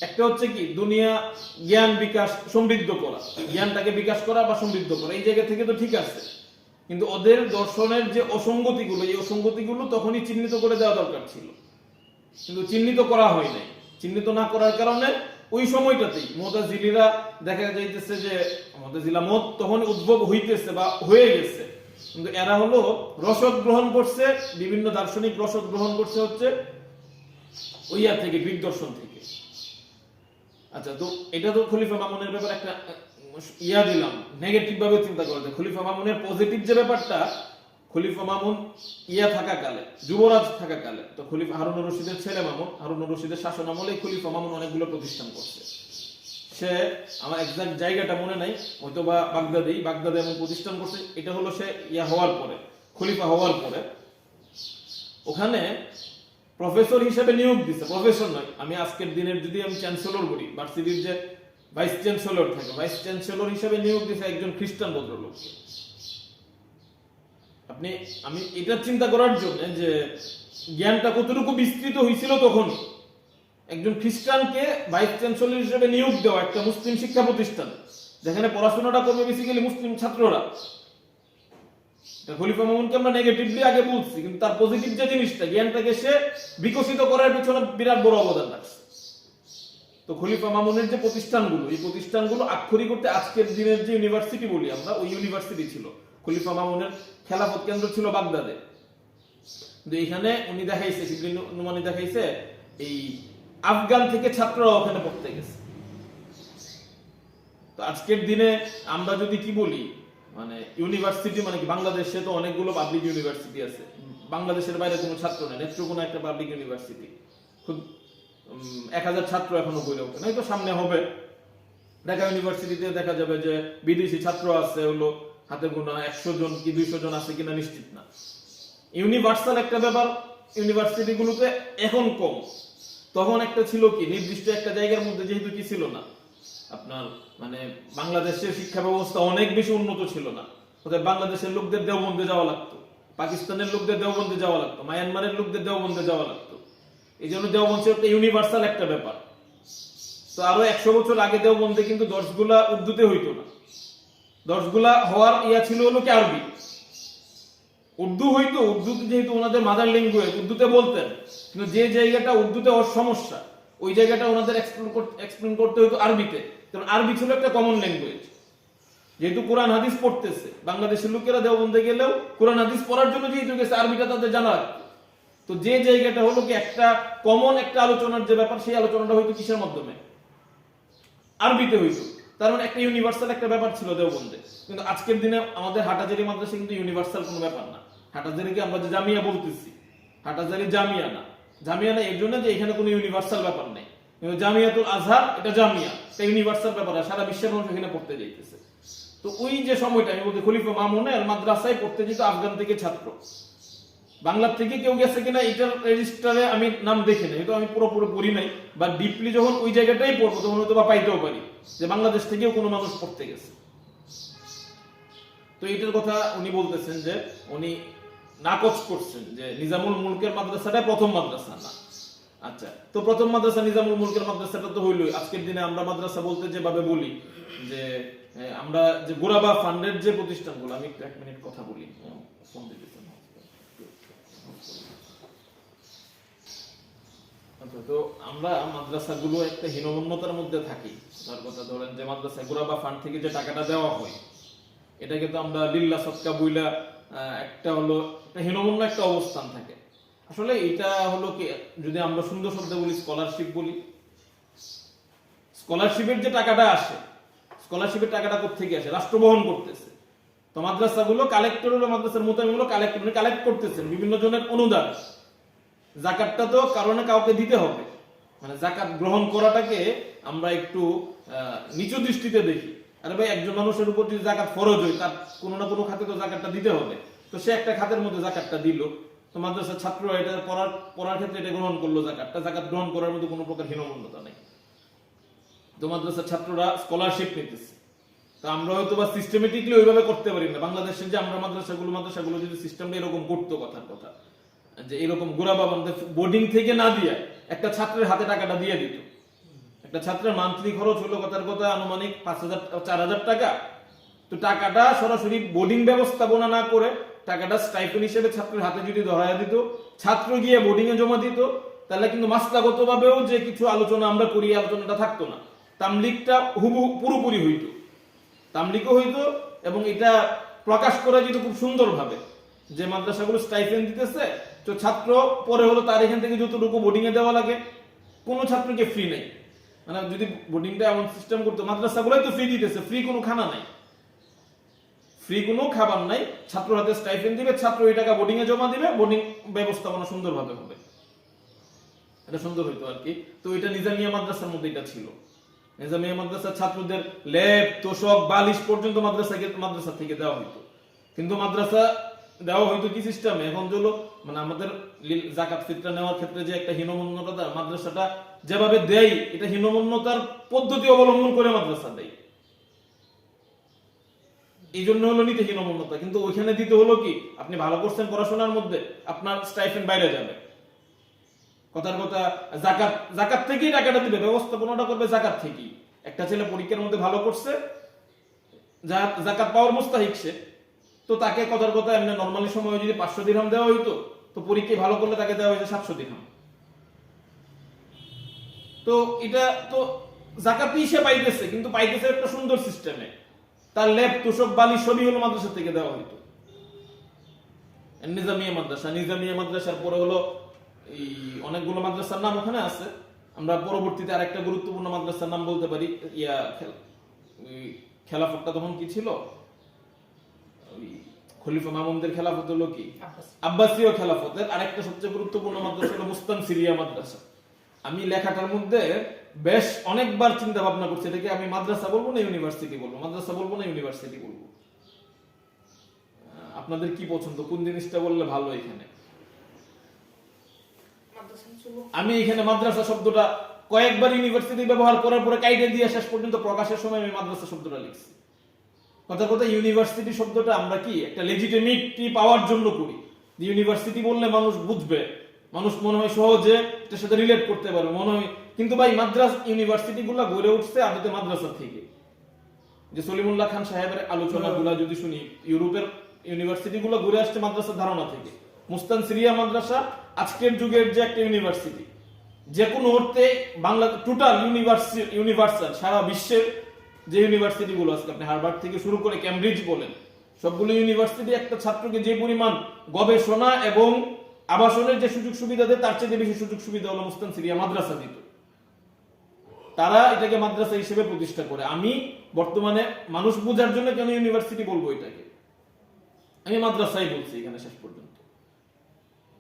একটা হচ্ছে কি দুনিয়া জ্ঞান বিকাশ সমৃদ্ধ করা, জ্ঞানটাকে বিকাশ করা বা সমৃদ্ধ করা, এই জায়গা থেকে তো ঠিক আছে। কিন্তু ওদের দর্শনের যে অসঙ্গতিগুলো, এই অসঙ্গতিগুলো তখনই চিহ্নিত করে দেওয়া দরকার ছিল, কিন্তু চিহ্নিত করা হয় নাই। চিহ্নিত না করার কারণে ওই সময়টাতেই মুতাজিলিরা দেখা যাইতেছে যে মুতাজিলা মত তখন উদ্ভব হইতেছে বা হয়ে গেছে, কিন্তু এরা হলো রসদ গ্রহণ করছে, বিভিন্ন দার্শনিক রসদ গ্রহণ করছে হচ্ছে ওইয়া থেকে, গ্রিক দর্শন থেকে। আচ্ছা, তো এটা তো খলিফা মামুনের ব্যাপারে একটা ইয়া দিলাম, নেগেটিভ ভাবে চিন্তা করতে। খলিফা মামুনের পজিটিভ যে ব্যাপারটা, খলিফা মামুন ইয়া থাকাকালে, যুবরাজ থাকাকালে, তো খলিফা হারুনুর রশিদের ছেলে মামুন, হারুনুর রশিদের শাসন আমলে খলিফা মামুন অনেকগুলো প্রতিষ্ঠান করছে। সে, আমার এক্সাক্ট জায়গাটা মনে নাই, হয়তো বা বাগদাদে এমন প্রতিষ্ঠান করছে। এটা হলো সে ইয়া হওয়ার পরে, খলিফা হওয়ার পরে ওখানে প্রফেসর হিসেবে নিয়োগ দিচ্ছে। প্রফেসর নয়, আমি আজকের দিনের যদি আমি চ্যান্সেলর বলি, ভার্সিটির যে ভাইস চ্যান্সেলর থাকে, ভাইস চ্যান্সেলর হিসেবে নিয়োগ দিচ্ছে একজন খ্রিস্টান ভদ্রলোককে। আমি এটা চিন্তা করার জন্য যে জ্ঞানটা কতটুকু বিস্তৃত হয়েছিল তখন, একজন খ্রিস্টানকে ভাইস চ্যান্সেলর হিসেবে নিয়োগ দেওয়া একটা মুসলিম শিক্ষা প্রতিষ্ঠান, যেখানে পড়াশোনাটা করবে বেসিক্যালি মুসলিম ছাত্ররা। খলিফা মামুনকে আমরা নেগেটিভলি আগে বলছি, কিন্তু তার পজিটিভ যে জিনিসটা, জ্ঞানটাকে সে বিকশিত করার পিছনে বিরাট বড় অবদান রাখছে। তো খলিফা মামুনের যে প্রতিষ্ঠানগুলো, এই প্রতিষ্ঠানগুলো আক্ষরিক করতে আজকের দিনের যে ইউনিভার্সিটি বলি আমরা, ওই ইউনিভার্সিটি ছিল। খলিফা মামুনের খেলাফত কেন্দ্র ছিল বাগদাদে। কিন্তু এখানে উনি দেখাইছে, শিবলি নুমানি দেখাইছে, এই আফগান থেকে ছাত্ররা ওখানে পড়তে গেছে। তো আজকের দিনে আমরা যদি কি বলি, মানে ইউনিভার্সিটি মানে কি, বাংলাদেশে তো অনেকগুলো পাবলিক ইউনিভার্সিটি আছে, বাংলাদেশের বাইরে কোনো ছাত্র নেই, নেত্রকোনা একটা পাবলিক ইউনিভার্সিটি, খুব 1000 ছাত্র এখনো বইলে ওঠে নাই, তো সামনে হবে। ঢাকা ইউনিভার্সিটিতে দেখা যাবে যে বিদেশি ছাত্র আছে হলো হাতে গোনা 100 জন কি 200 জন আছে কিনা নিশ্চিত না। ইউনিভার্সাল একটা ব্যাপার ইউনিভার্সিটি গুলোতে এখন কম, তখন একটা ছিল কি, নির্দিষ্ট একটা জায়গার মধ্যে যেহেতু কি ছিল না, আপনার মানে বাংলাদেশের শিক্ষা ব্যবস্থা অনেক বেশি উন্নত ছিল না, অর্থাৎ বাংলাদেশের লোকদের দেওবন্দে যাওয়া লাগতো, পাকিস্তানের লোকদের দেওবন্দে যাওয়া লাগতো, মায়ানমারের লোকদের দেওবন্দে যাওয়া লাগতো। এই জন্য দেওবন্দ একটা ইউনিভার্সাল একটা ব্যাপার। তো আরো 100 বছর আগে দেওবন্দে কিন্তু দর্শগুলা উর্দুতে হইতো না, দর্শগুলা হওয়ার ইয়া ছিল হলো কি আরবি, উর্দু হইতো, উর্দুতে যেহেতু ওনাদের মাদার ল্যাঙ্গুয়েজ, উর্দুতে বলতেন, কিন্তু যে জায়গাটা উর্দুতে ওর সমস্যা, ওই জায়গাটা ওনাদের এক্সপ্লেন করতে হইতো আরবিতে, কারণ আরবি ছিল একটা কমন ল্যাঙ্গুয়েজ। যেহেতু কোরআন হাদিস পড়তেছে, বাংলাদেশের লোকেরা দেওবন্দে গেলেও কোরআন হাদিস পড়ার জন্য যেহেতু গেছে, আরবিটা তাদের জানা। তো যে জায়গাটা হলো কি একটা কমন একটা আলোচনার যে ব্যাপার, সেই আলোচনাটা হইতো কিসের মাধ্যমে, আরবিতে হইতো। তার মানে একটা ইউনিভার্সাল একটা ব্যাপার ছিল দেওবন্দে। কিন্তু আজকের দিনে আমাদের হাটাজারি মাদ্রাসা কিন্তু ইউনিভার্সাল কোনো ব্যাপার না। হাটাজারিকে আমরা যে জামিয়া বলতেছি, হাটাজারি জামিয়া না, জামিয়া না এর জন্য যে এখানে কোনো ইউনিভার্সাল ব্যাপার নেই, কিন্তু জামিয়াতুল আজহার এটা জামিয়া, এটা ইউনিভার্সাল ব্যাপার, সারা বিশ্বের মানুষ এখানে পড়তে যাইতেছে। তো ওই যে সময়টা আমি বলতে, খলিফা মামুনের মাদ্রাসায় পড়তে যেত আফগান থেকে ছাত্র, বাংলা থেকে কেউ গেছে কিনা এটার রেজিস্টারে আমি নাম দেখি নাই, তো আমি পুরোপুরি পড়ি নাই, বা ডিপলি যখন ওই জায়গাটাই পড়বো তখন হয়তো বা পাইতেও পারি যে বাংলাদেশ থেকেও কোনো মানুষ পড়তে গেছে। তো এটার কথা উনি বলতেছেন যে উনি নাকচ করছেন যে নিজামুল মুলকের মাদ্রাসাটা প্রথম মাদ্রাসা না। আচ্ছা, তো প্রথম মাদ্রাসা নিজামুল মুলকের মাদ্রাসাটা তো হইলই। আজকের দিনে আমরা মাদ্রাসা বলতে যেভাবে বলি, যে আমরা যে গোরাবা ফান্ডের যে প্রতিষ্ঠানগুলো, আমি একটু 1 মিনিট কথা বলি, ফোন দিতেছেন। তো আমরা মাদ্রাসাগুলো একটা হীনমন্যতার মধ্যে থাকি। তার কথা ধরেন যে মাদ্রাসা গোরাবা ফান্ড থেকে যে টাকাটা দেওয়া হয়, এটাকে তো আমরা লিল্লাহ সদকা বইলা একটা হলো একটা হীনমন্য একটা অবস্থান থাকে। আসলে এটা হলো কি, যদি আমরা সুন্দর শব্দে বলি স্কলারশিপ বলি, স্কলারশিপের যে টাকাটা আসে, স্কলারশিপের টাকাটা কোত্থেকে আসে, রাষ্ট্র বহন করতেছে। তো মাদ্রাসাগুলো কালেক্টর হলো, মাদ্রাসার মোতামিম কালেক্ট করতেছেন বিভিন্ন জনের অনুদান। যাকাতটা তো কারণে কাউকে দিতে হবে, মানে যাকাত গ্রহণ করাটাকে আমরা একটু নিচু দৃষ্টিতে দেখি। আরে ভাই, একজন মানুষের উপর যদি যাকাত ফরজ হয়, তার কোনো না কোনো খাতে তো যাকাতটা দিতে হবে। তো সে একটা খাতের মধ্যে যাকাতটা দিল, তো মাদ্রাসার ছাত্ররা এটা পড়ার ক্ষেত্রে এটা গ্রহণ করলো, যাকাত গ্রহণ করার মধ্যে কোনো প্রকার হীনমন্যতা নেই। তো মাদ্রাসার ছাত্ররা স্কলারশিপ নিতেছে, তো আমরা হয়তো বা সিস্টেমেটিকলি ওইভাবে করতে পারি না। বাংলাদেশের যে আমরা মাদ্রাসাগুলো যদি সিস্টেমটা এরকম করতো, কথার কথা যে এরকম গোরাবা বোর্ডিং থেকে না দিয়ে একটা ছাত্রের হাতে টাকাটা দিয়ে দিত, একটা ছাত্রের মান্থলি খরচ হলো কথার কথা আনুমানিক 5000 4000 টাকা, তো টাকাটা সরাসরি বোর্ডিং ব্যবস্থাপনা না করে টাকাটা স্টাইপেন্ড হিসেবে ছাত্রের হাতে যদি ধরায়া দিত, ছাত্র গিয়ে বোর্ডিং এ জমা দিত, তাহলে কিন্তু মাসলাগত ভাবেও যে কিছু আলোচনা আমরা করি, আলোচনাটা থাকতো না, তামলিগটা হুবহু পুরোপুরি হইতো, তামলিগও হইতো। এবং এটা প্রকাশ করা যেত খুব সুন্দর ভাবে যে মাদ্রাসাগুলো স্টাইপেন্ড দিতেছে, তো ছাত্র পরে হলো তার এখান থেকে যতটুকু বোর্ডিং এ দেওয়া লাগে, কোনো ছাত্রকে ফ্রি নেই। মানে যদি বোর্ডিংটা এমন সিস্টেম করতো, মাদ্রাসাগুলোই তো ফ্রি দিতেছে, ফ্রি কোনো খানা নাই, ফ্রি কোনো খাবার নাই, ছাত্র হাতে স্টাইপেন্ড দিবে, ছাত্র ওই টাকা বোর্ডিং এ জমা দিবে, বোর্ডিং ব্যবস্থাপনা সুন্দরভাবে হবে, এটা সুন্দর হইতো আর কি। তো এটা নিজামিয়া মাদ্রাসার মধ্যে এটা ছিল। নিজামিয়া মাদ্রাসার ছাত্রদের ল্যাব, তোষক, বালিশ পর্যন্ত মাদ্রাসা থেকে দেওয়া হইতো। কিন্তু মাদ্রাসা দেওয়া হইতো কি সিস্টেমে, এখন হলো মানে আমাদের যাকাত ফিতরা নেওয়ার ক্ষেত্রে যে একটা হীনমন্যতা, মাদ্রাসাটা যেভাবে দেয় এটা হীনমন্যতার পদ্ধতি অবলম্বন করে মাদ্রাসা দেয়, এই জন্য হলো নিতে হীনমন্যতা। কিন্তু ওইখানে দিতে হলো কি, আপনি ভালো করছেন পড়াশোনার মধ্যে, আপনার স্টাইপেন্ড বাইরে যাবে, কথার কথা জাকাত থেকেই টাকাটা দিবে, ব্যবস্থাপনাটা করবে জাকাত থেকেই। একটা ছেলে পরীক্ষার মধ্যে ভালো করছে, জাকাত পাওয়ার মুস্তাহিক সে, তো তাকে কথার কথা এমনি নরমালি সময়ে যদি 500 দিরহাম দেওয়া হইতো, তো পরীক্ষায় ভালো করলে তাকে দেওয়া হয়েছে 700 দিরহাম। তো এটা তো জাকাতই সে পাইতেছে, কিন্তু পাইতেছে একটা সুন্দর সিস্টেমে, তার ল্যাব, তোষক, বালিশ সবই হলো মাদ্রাসা থেকে দেওয়া হইতো। নিজামিয়া মাদ্রাসা, নিজামিয়া মাদ্রাসার পরে হলো এই অনেকগুলো মাদ্রাসার নাম ওখানে আছে, আমরা পরবর্তীতে আরেকটা গুরুত্বপূর্ণ মাদ্রাসার নাম বলতে পারি। খেলাফতটা তখন কি ছিল, খলিফা মামুনদের খেলাফত হলো কি আব্বাসীয় খেলাফতের আরেকটা সবচেয়ে গুরুত্বপূর্ণ মাদ্রাসা হলো মুস্তানসিরিয়া মাদ্রাসা। আমি লেখাটার মধ্যে বেশ অনেকবার চিন্তা ভাবনা করছি, এটাকে আমি মাদ্রাসা বলবো না ইউনিভার্সিটি বলবো, মাদ্রাসা বলবো না ইউনিভার্সিটি বলবো, আপনাদের কি পছন্দ, কোন জিনিসটা বললে ভালো? এখানে আমি এখানে মাদ্রাসা শব্দটা কয়েকবার ইউনিভার্সিটি ব্যবহার করার পরে কাইটে দিয়ে শেষ পর্যন্ত প্রকাশের সময় আমি মাদ্রাসা শব্দটা লিখছি। কথা ইউনিভার্সিটি শব্দটা আমরা কি একটা লেজিটিমেটি পাওয়ার জন্য করি, যে ইউনিভার্সিটি বললে মানুষ বুঝবে, মানুষ মনে হয় সহজে এটার সাথে রিলেট করতে পারবে মনে হয়। কিন্তু ভাই মাদ্রাসা ইউনিভার্সিটি গুলা গড়ে উঠছে আদতে মাদ্রাসা থেকে। যে সলিমুল্লাহ খান সাহেবের আলোচনাগুলা যদি শুনি, ইউরোপের ইউনিভার্সিটি গুলো ঘুরে আসছে মাদ্রাসার ধারণা থেকে। মুস্তানসিরিয়া মাদ্রাসা আজকের যুগের যে একটা ইউনিভার্সিটি, যে কোনো অর্থে বাংলা টোটাল ইউনিভার্সাল সারা বিশ্বের যে ইউনিভার্সিটি গুলো আছে, আপনি হার্ভার্ড থেকে শুরু করে ক্যামব্রিজ বলেন, সবগুলো ইউনিভার্সিটি একটা ছাত্রকে যে পরিমাণ গবেষণা এবং আবাসনের যে সুযোগ সুবিধা দেয়, তার চেয়ে বেশি সুযোগ সুবিধা হলো মুস্তানসিরিয়া মাদ্রাসা দিত। তারা এটাকে মাদ্রাসা হিসেবে প্রতিষ্ঠা করে। আমি বর্তমানে মানুষ বোঝার জন্য কেন ইউনিভার্সিটি বলবো, এটাকে আমি মাদ্রাসাই বলছি এখানে শেষ পর্যন্ত।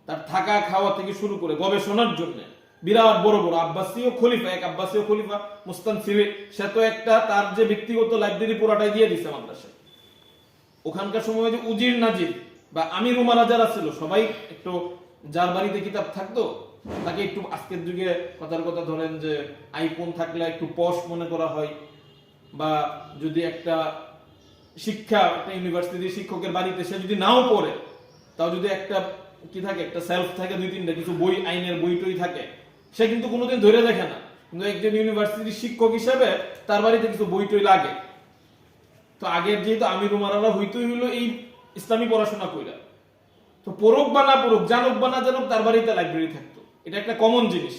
তার থাকা খাওয়া থেকে শুরু করে গবেষণার জন্য বিরাট বড় বড় আব্বাসীয় খলিফা, এক আব্বাসীয় খলিফা মুস্তানসির, সে তো একটা তার যে ব্যক্তিগত লাইব্রেরি পুরাটাই দিয়ে দিচ্ছে মাদ্রাসায়। ওখানকার সময় যে উজির নাজির বা আমির উমারা যারা ছিল, সবাই একটু যার বাড়িতে কিতাব থাকতো তাকে একটু আজকের যুগে কথার কথা ধরেন যে আইফোন থাকলে একটু পশ মনে করা হয়, বা যদি একটা শিক্ষা একটা ইউনিভার্সিটির শিক্ষকের বাড়িতে সে যদি নাও পড়ে, তাও যদি একটা কি থাকে, একটা সেলফ থাকে, 2-3টা কিছু বই, আইনের বই টই থাকে, সে কিন্তু কোনোদিন ধরে দেখে না। কিন্তু একজন ইউনিভার্সিটির শিক্ষক হিসেবে তার বাড়িতে কিছু বই টই লাগে। তো আগের যেহেতু আমির উমারারা হইতই হইলো এই ইসলামী পড়াশোনা কইরা, তো পড়ুক বা না পড়ুক, জানুক বা না জানুক, তার বাড়িতে লাইব্রেরি থাকতো। এটা একটা কমন জিনিস।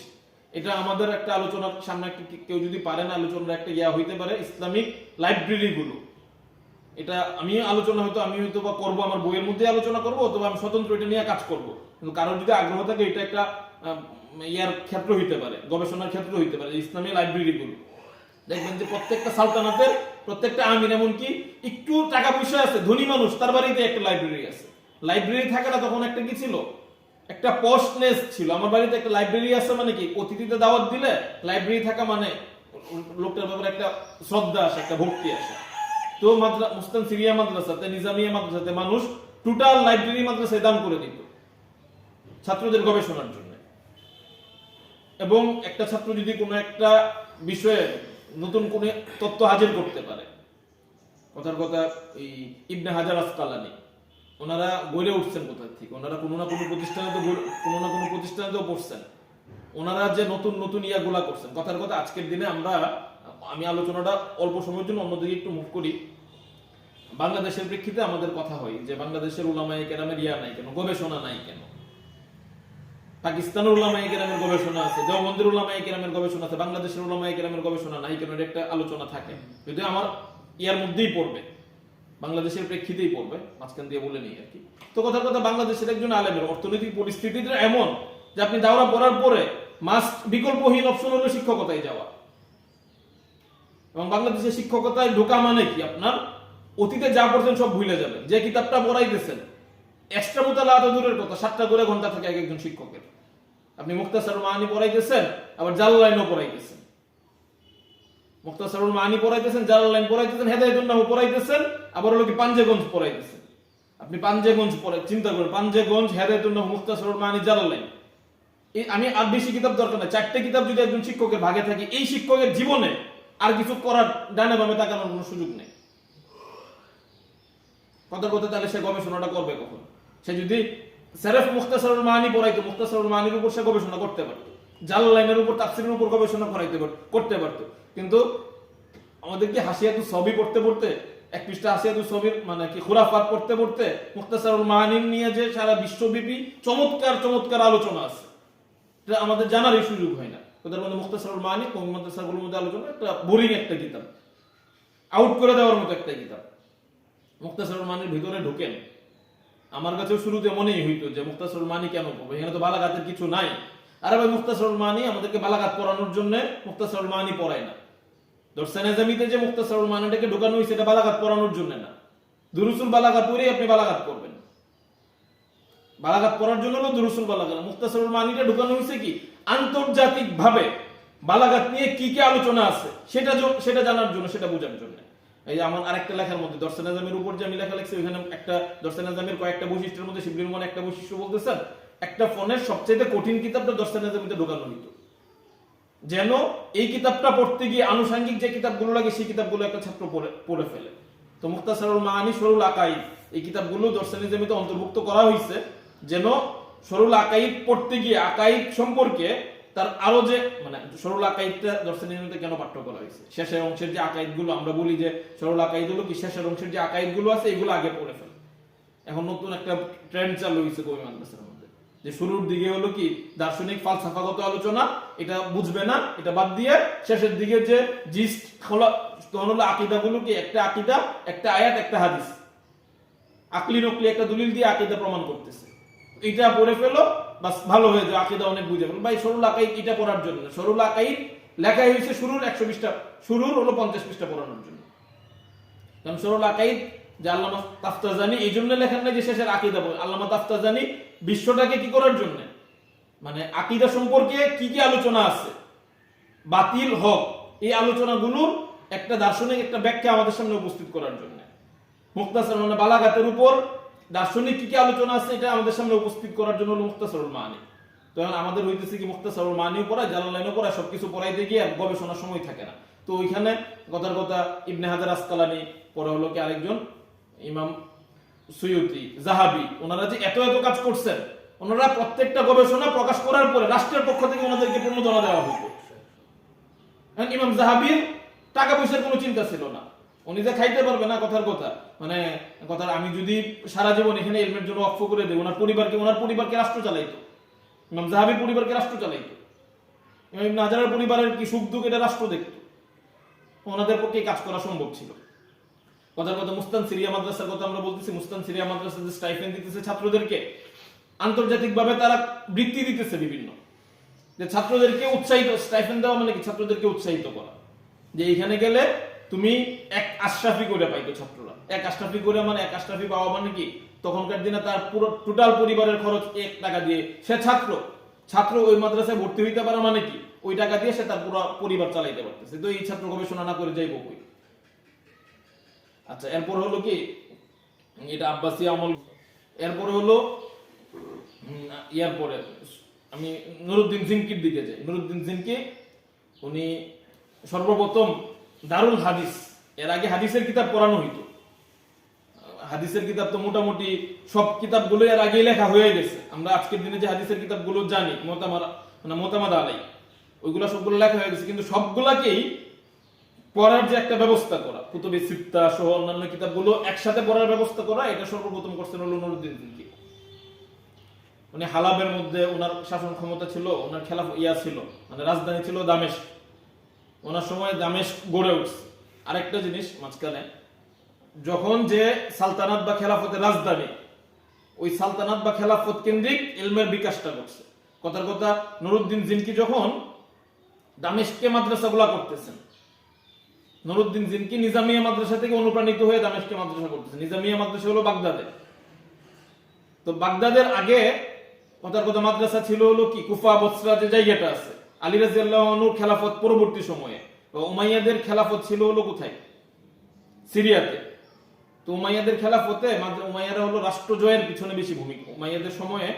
এটা আমাদের একটা আলোচনার সামনে একটা কেউ যদি পারেন আলোচনার একটা ইয়া হইতে পারে, ইসলামিক লাইব্রেরি গুলো। এটা আমি আলোচনা আমি হয়তো বা করবো, আমার বইয়ের মধ্যে আলোচনা করবো, অথবা আমি স্বতন্ত্র এটা নিয়ে কাজ করবো। কিন্তু কারোর যদি আগ্রহ থাকে, এটা একটা ইয়ার ক্ষেত্র হইতে পারে, গবেষণার ক্ষেত্র হইতে পারে। ইসলামী লাইব্রেরি গুলো দেখবেন যে প্রত্যেকটা সালতানাতের প্রত্যেকটা আমির, এমনকি একটু টাকা পয়সা আছে ধনী মানুষ, তার বাড়িতে একটা লাইব্রেরি আছে। লাইব্রেরি থাকাটা তখন একটা কি ছিল, একটা পশনেস ছিল। আমার বাড়িতে একটা লাইব্রেরি আছে মানে কি, অতিথিতে দাওয়াত দিলে লাইব্রেরি থাকা মানে লোকটার ব্যাপারে একটা শ্রদ্ধা আসে, একটা ভক্তি আসে। তো মুস্তানসিরিয়া মাদ্রাসাতে, নিজামিয়া মাদ্রাসাতে মানুষ টোটাল লাইব্রেরি মাদ্রাসায় দান করে দিত ছাত্রদের গবেষণার জন্য। এবং একটা ছাত্র যদি কোনো একটা বিষয়ে নতুন কোন তথ্য হাজির করতে পারে, কথার কথা এই ইবনে হাজার আসকালানী, ওনারা গড়ে উঠছেন কোথা থেকে, ওনারা কোনো না কোনো প্রতিষ্ঠানে তো পড়ছেন, ওনারা যে নতুন নতুন ইয়াগুলা করছেন। কথার কথা আজকের দিনে আমি আলোচনাটা অল্প সময়ের জন্য অন্যদিকে একটু মুভ করি। বাংলাদেশের প্রেক্ষিতে আমাদের কথা হয় যে বাংলাদেশের উলামায়ে কেরামের ইয়া নাই কেন, গবেষণা নাই কেন। পাকিস্তানের উলামায়ে কেরামের গবেষণা আছে, দেওবন্দের উলামায়ে কেরামের গবেষণা আছে, বাংলাদেশের উলামায়ে কেরামের গবেষণা নাই কেন, এর একটা আলোচনা থাকে। যদি আমার ইয়ার মধ্যেই পড়বে, বাংলাদেশের প্রেক্ষিতেই পড়বে, মাঝখান দিয়ে বলে নেই আর কি। তো কথার কথা, বাংলাদেশের একজন আলেমের অর্থনৈতিক পরিস্থিতিটা এমন যে আপনি দাওরা পড়ার পরে মাস্ট বিকল্পহীন অপশন হলো শিক্ষকতায় যাওয়া। এবং বাংলাদেশের শিক্ষকতায় ঢোকা মানে কি, আপনার অতীতে যা পড়ছেন সব ভুলে যাবেন। যে কিতাবটা পড়াইতেছেন এক্সট্রা মোতালা এত দূরের কথা, 7টা করে ঘন্টা থাকে এক একজন শিক্ষকের। আপনি মুখতাসারুল মাআনি পড়াইতেছেন, আবার জালালাইনও পড়াইতেছেন। মুখতাসারুল মাআনি পড়াইতেছেন, জালালাইন পড়াইতেছেন, হেদায়েতুন নাহু পড়াইতেছেন, আবার হলো কি পাঞ্জেগঞ্জ পড়াইতেছেন। আপনি পাঞ্জেগঞ্জ পড়ে চিন্তা করেন, পাঞ্জেগঞ্জ, হেদায়েতুন নাহু, মুখতাসারুল মাআনি, জালালাইন। আমি আর বেশি কিতাব দরকার নাই, 4টে কিতাব যদি একজন শিক্ষকের ভাগে থাকে, এই শিক্ষকের জীবনে আর কিছু করার ডানে বামে তাকানোর কোনো সুযোগ নেই। কথার কথা, তাহলে সে গবেষণাটা করবে কখন? সে যদি সেরেফ মুখতাসারুল মাআনি পড়াইতো, মুখতাসারুল মাআনির উপর সে গবেষণা করতে পারত, জালালাইনের উপর, তাফসীরের উপর গবেষণা করতে পারত। কিন্তু আমাদের কি হাসিয়াতুস সবই পড়তে পড়তে, 1 পৃষ্ঠা হাসিয়াতুস সবির মানে কি খুরাফাত পড়তে পড়তে মুখতাসারুল মাআনি নিয়ে যে সারা বিশ্বব্যাপী চমৎকার চমৎকার আলোচনা আছে, এটা আমাদের জানারই সুযোগ হয় না। ওদের মধ্যে মুখতাসারুল মাআনি, কওমি মাদ্রাসাগুলোর মধ্যে আলোচনা একটা বোরিং একটা কিতাব, আউট করে দেওয়ার মতো একটা কিতাব। মুখতাসারুল মাআনির ভিতরে ঢোকেন, আমার কাছেও শুরুতে মনেই হইতো যে মুখতাসারুল মাআনি কেন পড়বো, এখানে তো বালাগাতের কিছু নাই। আরে ভাই, মুখতাসারুল মাআনি আমাদেরকে বালাগাত পড়ানোর জন্য মুখতাসারুল মাআনি পড়ায় না। দর্শে নিজামীতে যে মুখতাসারুল মাআনিটাকে ঢোকানো হয়েছে, এটা বালাগাত পড়ানোর জন্য না। দুরুসুল বালাগাত পড়েই আপনি বালাগাত করবেন, বালাগাত পড়ার জন্য হলো দুরুসুল বালাগাত। মুখতাসারুল মাআনিটা ঢোকানো হয়েছে কি আন্তর্জাতিক ভাবে বালাগাত নিয়ে কি কি আলোচনা আছে সেটা জানার জন্য, সেটা বোঝার জন্য। এই যে আমার আরেকটা লেখার মধ্যে দর্শে নিজামের উপর যে আমি লেখা লিখছি, ওখানে একটা দর্শে নিজামের কয়েকটা বৈশিষ্ট্যের মধ্যে শিবলী নোমান একটা বৈশিষ্ট্য বলতেছেন, একটা ফোনের সবচেয়ে কঠিন কিতাবটা দর্শে নিজামীতে ঢোকানো হইতো, যেন এই কিতাবটা পড়তে গিয়ে আনুষঙ্গিক যে কিতাবগুলো লাগে সেই কিতাবগুলো একটা ছাত্র পড়ে ফেলে। তো মুখতাসারুল মাআনি, শরুল আকাইদ, এই কিতাবগুলো দর্শে নিজামীতে অন্তর্ভুক্ত করা হয়েছে, যেন শরুল আকাইদ পড়তে গিয়ে আকাইদ সম্পর্কে তার আরো যে মানে শরুল আকাইদটা দর্শে নিজামীতে কেন পাঠ্য করা হয়েছে, শেষের অংশের যে আকাইদগুলো, আমরা বলি যে শরুল আকাইদ হলো কি শেষের অংশের যে আকাইদগুলো আছে এগুলো আগে পড়ে ফেলে। এখন নতুন একটা ট্রেন্ড চালু হয়েছে কওমি মাদ্রাসার মধ্যে, যে শুরুর দিকে হলো কি দার্শনিক ফালসাফাগত আলোচনা, এটা বুঝবে না, এটা বাদ দিয়ে শেষের দিকে যে জিস্ট খোলা তখন হলো আকীদাগুলো কি একটা আকীদা, একটা আয়াত, একটা হাদিস, আকলি নকলি একটা দলিল দিয়ে আকীদা প্রমাণ করতেছে, এটা পড়ে ফেলো বাস, ভালো হয়ে যায়, আকীদা অনেক বুঝে ফেলো। ভাই শরুল আকাইদ এটা পড়ার জন্য, শরুল আকাইদ লেখাই হয়েছে শুরুর 120 পৃষ্ঠা, শুরুর হলো 50 পৃষ্ঠা পড়ানোর জন্য। কারণ শরুল আকাইদ যে আল্লামা তাফতাজানি এই জন্য লেখেন না যে শেষের আকীদা বলে, আল্লামা তাফতাজানি বিশ্বটাকে কি করার জন্য, মানে আকীদা সম্পর্কে কি কি আলোচনা আছে, বাতিল হক, এই আলোচনাগুলোর একটা দার্শনিক একটা ব্যাখ্যা আমাদের সামনে উপস্থিত করার জন্য। মুখতাসার মানে বালাগাতের উপর দার্শনিক কি কি আলোচনা আছে এটা আমাদের সামনে উপস্থিত করার জন্য হলো মুখতাসারুল মাআনি। তো আমাদের হইতেছে কি মুখতাসারুল মাআনিও পড়ায়, জালালাইনও পড়ায়, সবকিছু পড়াইতে গিয়ে আর গবেষণার সময় থাকে না। তো ওইখানে কথার কথা ইবনে হাজার আসকালানি, পরে হলো কি আরেকজন ইমাম সুয়ুতি, জাহাবি, ওনারা যে এত এত কাজ করছেন, ওনারা প্রত্যেকটা গবেষণা প্রকাশ করার পরে রাষ্ট্রের পক্ষ থেকে ওনাদেরকে প্রণোদনা দেওয়া হতো। ইমাম জাহাবির টাকা পয়সার কোনো চিন্তা ছিল না, উনি যে খাইতে পারবে না, কথার কথা মানে কথার আমি যদি সারা জীবন এখানে ইলমের জন্য ওয়াকফ করে দেই, ওনার পরিবারকে রাষ্ট্র চালাইতো, ইমাম জাহাবির পরিবারকে রাষ্ট্র চালাইতো, ইমাম ইবনে হাজারের পরিবারের কি সুখ দুঃখ এটা রাষ্ট্র দেখতো, ওনাদের পক্ষে কাজ করা সম্ভব ছিল। কথার কথা মুস্তান সিরিয়া মাদ্রাসার কথা আমরা বলতেছি, মুস্তান সিরিয়া মাদ্রাসা যে স্টাইপেন্ড দিতেছে ছাত্রদেরকে, আন্তর্জাতিকভাবে তারা বৃত্তি দিতেছে বিভিন্ন, যে ছাত্রদেরকে উৎসাহিত, স্টাইপেন্ড দেওয়া মানে কি ছাত্রদেরকে উৎসাহিত করা, যে এখানে গেলে তুমি 1 আশরাফি করে পাইতো ছাত্ররা, 1 আশরাফি করে মানে 1 আশরাফি পাওয়া মানে কি তখনকার দিনে তার পুরো টোটাল পরিবারের খরচ 1 টাকা দিয়ে সে ছাত্র ওই মাদ্রাসায় ভর্তি হইতে পারে, মানে কি ওই টাকা দিয়ে সে তার পুরো পরিবার চালাইতে পারতেছে। তো এই ছাত্র গবেষণা না করে যাইব কই? আচ্ছা, এরপর হলো কি এটা আব্বাসী আমল, এরপর হলো পরে আমি নুরুদ্দিন জিনকির দিকে যাই। নুরুদ্দিন জিনকি উনি সর্বপ্রথম দারুল হাদিস, এর আগে হাদিসের কিতাব পড়ানো হইতো, হাদিসের কিতাব তো মোটামুটি সব কিতাবগুলো এর আগেই লেখা হয়ে গেছে, আমরা আজকের দিনে যে হাদিসের কিতাবগুলো জানি মোতামাদ আলাই, ওইগুলো সবগুলো লেখা হয়ে গেছে, কিন্তু সবগুলাকেই পড়ার যে একটা ব্যবস্থা করা, কুতুবে সিত্তা সহ অন্যান্য কিতাবগুলো একসাথে পড়ার ব্যবস্থা করা, এটা সর্বপ্রথম করছেন হলো নুরউদ্দিন জিনকি। উনি হালাবের মধ্যে ওনার শাসন ক্ষমতা ছিল, ওনার খেলাফ ছিল, মানে রাজধানী ছিল দামেস্ক। ওনার সময় দামেস্ক গড়ে উঠছে। আরেকটা জিনিস মাঝখানে, যখন যে সালতানাত বা খেলাফতের রাজধানী, ওই সালতানাত বা খেলাফত কেন্দ্রিক ইলমের বিকাশটা করছে। কথার কথা, নুরউদ্দিন জিনকি যখন দামেস্কে মাদ্রাসাগুলা করতেছেন, নুরউদ্দিন জিনকি নিজামিয়া মাদ্রাসা থেকে অনুপ্রাণিত হয়ে দামেস্কে মাদ্রাসা করতেছেন। নিজামিয়া মাদ্রাসা হলো বাগদাদে। তো বাগদাদের আগে কথার কথা মাদ্রাসা ছিল হলো কি কুফা, বসরা যে জায়গাটা আছে, আলী রাদিয়াল্লাহু আনহুর খেলাফত পরবর্তী সময়ে। উমাইয়াদের খেলাফত ছিল হলো কোথায়? সিরিয়াতে। তো উমাইয়াদের খেলাফতে উমাইয়ারা হলো রাষ্ট্র জয়ের পিছনে বেশি ভূমিকা। উমাইয়াদের সময়ে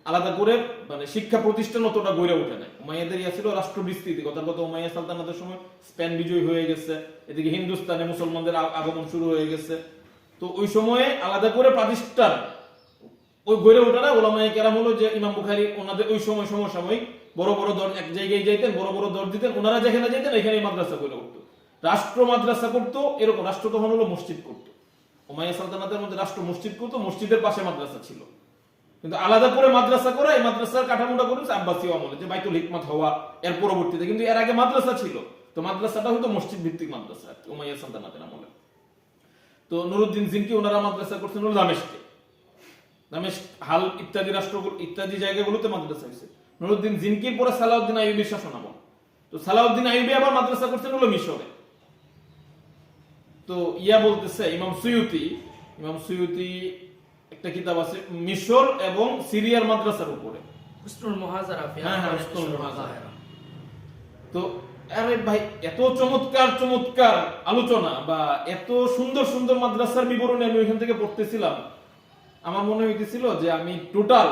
আলাদা করে মানে শিক্ষা প্রতিষ্ঠান অতটা গড়ে ওঠে না। উমাইয়াদের ইয়া ছিল রাষ্ট্র বিস্তৃতি। কথার কথা, উমাইয়া সালতানাতের সময় স্পেন বিজয় হয়ে গেছে, এদিকে হিন্দুস্তানে মুসলমানদের আগমন শুরু হয়ে গেছে। তো ওই সময়ে আলাদা করে প্রতিষ্ঠান ওই গড়ে ওঠে না। ওলামায়ে কেরাম হলো যে ইমাম বুখারী, ওনাদের ওই সময় সমসাময়িক বড় বড় দর এক জায়গায় যাইতেন, বড় বড় দর দিতেন, ওনারা যেখানে যাইতেন এখানে মাদ্রাসা গড়ে উঠতো, রাষ্ট্র মাদ্রাসা করতো। এরকম রাষ্ট্র তখন হলো মসজিদ করতো। উমাইয়া সালতানাতের মধ্যে রাষ্ট্র মসজিদ করতো, মসজিদের পাশে মাদ্রাসা ছিল। কিন্তু আলাদা করে মাদ্রাসা করা, এই মাদ্রাসার কাঠামোটা করেছে আব্বাসীয় আমলে, যে বাইতুল হিকমত হওয়া এর পরবর্তীতে। কিন্তু এর আগে মাদ্রাসা ছিল, তো মাদ্রাসাটা হতো মসজিদ ভিত্তিক মাদ্রাসা উমাইয়া সালতানাতের আমলে। তো নুরউদ্দিন জিনকি ওনারা মাদ্রাসা করছেন হলো দামেস্কে। দামেস্ক, হাল ইত্যাদি রাষ্ট্রগুলো ইত্যাদি জায়গাগুলোতে মাদ্রাসা হয়েছে। নুরউদ্দিন জিনকির পরে সালাউদ্দিন আইয়ুবীর শাসনামল। তো সালাউদ্দিন আইয়ুবী আবার মাদ্রাসা করছেন হলো মিশরে। তো বলতেছে ইমাম সুয়ুতি একটা কিতাব আছে মিশর এবং সিরিয়ার মাদ্রাসার উপরে, উসনুল মুহাজারা ফি উসনুল মুহাজারা। তো আরে ভাই, এত চমৎকার আলোচনা বা এত সুন্দর সুন্দর মাদ্রাসার বিবরণী আমি ওইখান থেকে পড়তেছিলাম। আমার মনে হইতেছিল যে আমি টোটাল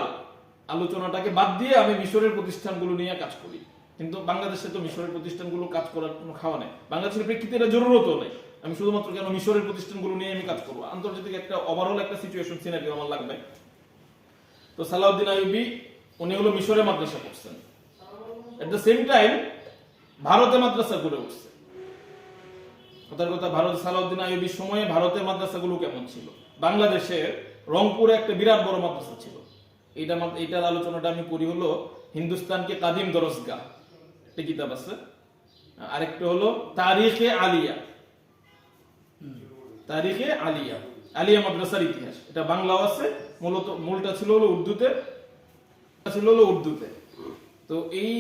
আলোচনাটাকে বাদ দিয়ে আমি মিশরের প্রতিষ্ঠানগুলো নিয়ে কাজ করি। কিন্তু বাংলাদেশে তো মিশরের প্রতিষ্ঠানগুলো কাজ করার কোনো খাওয়া নেই, বাংলাদেশের প্রেক্ষিতে এটা জরুরতও নেই। আমি শুধুমাত্র কেন মিশরের প্রতিষ্ঠানগুলো নিয়ে আমি কাজ করবো, আন্তর্জাতিক একটা ওভারঅল একটা সিচুয়েশন সিনারিও আমার লাগবে। তো সালাউদ্দিন আইয়ুবী উনি হলো মিশরে মাদ্রাসা করছেন, এট দ্য সেম টাইম ভারতে মাদ্রাসা গড়ে উঠছে। কথার কথা, ভারত সালাউদ্দিন আইয়ুবীর সময়ে ভারতের মাদ্রাসাগুলো কেমন ছিল? বাংলাদেশের রংপুরে একটা বিরাট বড় মাদ্রাসা ছিল। এইটার আলোচনাটা আমি করি হলো হিন্দুস্তানকে কাদিম দরসগাহ, একটা কিতাব আছে। আরেকটা হলো তারিখে আলিয়া, আলিয়া মাদ্রাসার ইতিহাস। এটা বাংলাও আছে, মূলটা ছিল হলো উর্দুতে। তো এই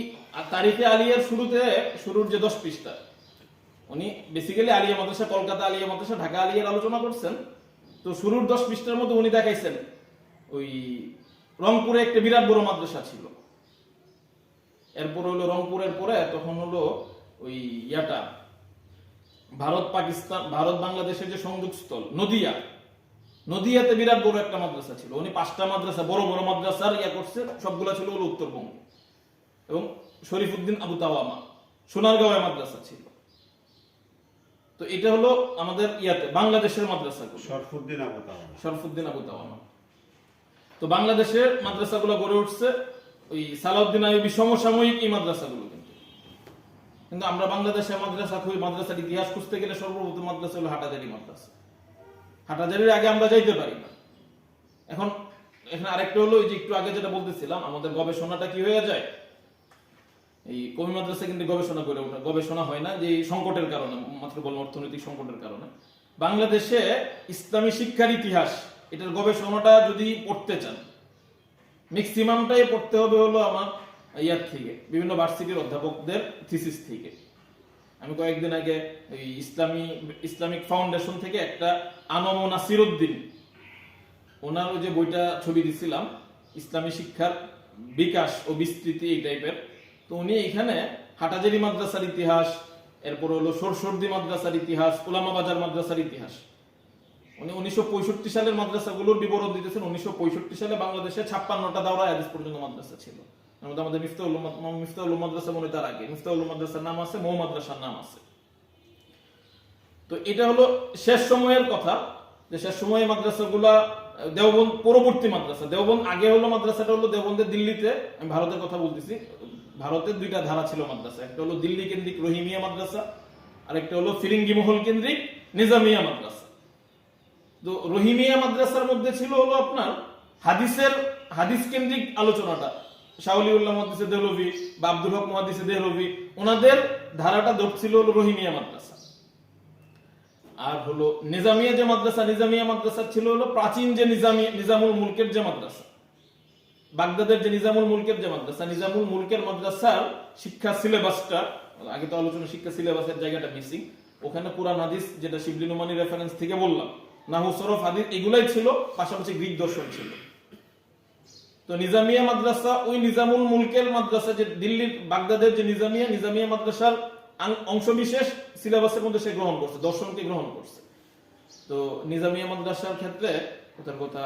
তারিখে আলিয়ার শুরুর যে 10 পৃষ্ঠা, উনি বেসিক্যালি আলিয়া মাদ্রাসা, কলকাতা আলিয়া মাদ্রাসা, ঢাকা আলিয়ার আলোচনা করছেন। তো শুরুর 10 পৃষ্ঠার মধ্যে উনি দেখাইছেন ওই রংপুরে একটা বিরাট বড় মাদ্রাসা ছিল। এরপর হলো রংপুরের পরে তখন হলো ওই ভারত বাংলাদেশের যে সংযোগস্থল নদিয়াতে বিরাট বড় একটা মাদ্রাসা ছিল। উনি 5টা মাদ্রাসা, বড় বড় মাদ্রাসার করছে, সবগুলা ছিল হলো উত্তরবঙ্গে। এবং শরীফউদ্দিন আবু তাওয়ামা সোনারগাঁওয়ে মাদ্রাসা ছিল। তো এটা হলো আমাদের বাংলাদেশের মাদ্রাসা, শরফুদ্দিন আবু তাওয়ামা। তো বাংলাদেশের মাদ্রাসাগুলো গড়ে উঠছে ওই সালাউদ্দিন আইয়ুবী সমসাময়িক এই মাদ্রাসাগুলো। কিন্তু আমরা বাংলাদেশের মাদ্রাসার ইতিহাস খুঁজতে গেলে সর্বপ্রথম মাদ্রাসা হলো হাটাজারি মাদ্রাসা। হাটাজারির আগে আমরা যাইতে পারি না। এখন এখানে আরেকটা হলো যে একটু আগে যেটা বলতেছিলাম, আমাদের গবেষণাটা কি হয়ে যায়, এই কমি মাদ্রাসা কিন্তু গবেষণা হয় না, যে সংকটের কারণে, মাত্র বললাম অর্থনৈতিক সংকটের কারণে। বাংলাদেশে ইসলামী শিক্ষার ইতিহাস, এটার গবেষণাটা যদি পড়তে চান, ম্যাক্সিমামটাই পড়তে হবে হলো আমার থেকে, বিভিন্ন ভার্সিটির অধ্যাপকদের থিসিস থেকে। আমি কয়েকদিন আগে ওই ইসলামিক ফাউন্ডেশন থেকে একটা আনম নাসিরউদ্দিন, ওনার ওই যে বইটা ছবি দিছিলাম, ইসলামী শিক্ষার বিকাশ ও বিস্তৃতি, এই টাইপের। তো উনি এখানে হাটাজারি মাদ্রাসার ইতিহাস, এরপর হলো সরসর্দি মাদ্রাসার ইতিহাস, উলামা বাজার মাদ্রাসার ইতিহাস, উনি 1965 সালের মাদ্রাসাগুলোর বিবরণ দিতেছেন। 1965 সালে বাংলাদেশে 56টা দাওরা হাদিস পর্যন্ত মাদ্রাসা ছিল। আমাদের মিফতাহুল মাদ্রাসা মনে, তার আগে মিফতাহুল মাদ্রাসার নাম আছে, মৌ মাদ্রাসার নাম আছে। তো এটা হলো শেষ সময়ের কথা, যে শেষ সময়ে মাদ্রাসাগুলা দেওবন্দ পরবর্তী মাদ্রাসা। দেওবন্দ আগে হলো মাদ্রাসাটা হলো দেওবন্দের দিল্লিতে, আমি ভারতের কথা বলতেছি। ভারতের 2টা ধারা ছিল মাদ্রাসা, একটা হলো দিল্লি কেন্দ্রিক রহিমিয়া মাদ্রাসা, আরেকটা হলো ফিরিঙ্গি মহল কেন্দ্রিক নিজামিয়া মাদ্রাসা। তো রহিমিয়া মাদ্রাসার মধ্যে ছিল হলো আপনার হাদিস কেন্দ্রিক আলোচনাটা, শাওলিউল্লাহ মুহাদ্দিস দেহলভি বা আব্দুল হক মুহাদ্দিস দেহলভি, ওনাদের ধারাটা ধরছিল হলো রহিমিয়া মাদ্রাসা। আর হলো নিজামিয়া মাদ্রাসা ছিল হলো প্রাচীন যে নিজামুল মুলকের যে মাদ্রাসা, বাগদাদের যে নিজামুল মুলকের মাদ্রাসার শিক্ষা সিলেবাসটা, আগে তো আলোচনা শিক্ষা সিলেবাসের জায়গাটা মিসিং, ওখানে কুরআন হাদিস যেটা শিবলি নোমানী রেফারেন্স থেকে বললাম, নাহু সরফ হাদিস এগুলাই ছিল, পাশাপাশি গ্রিক দর্শন ছিল। তো নিজামিয়া মাদ্রাসা ওই নিজামুল মুলকের মাদ্রাসা, যে দিল্লির বাগদাদের যে নিজামিয়া মাদ্রাসার অংশবিশেষ সিলেবাসের মধ্যে সে গ্রহণ করছে, দর্শনকে গ্রহণ করছে। তো নিজামিয়া মাদ্রাসার ক্ষেত্রে ওটার কথা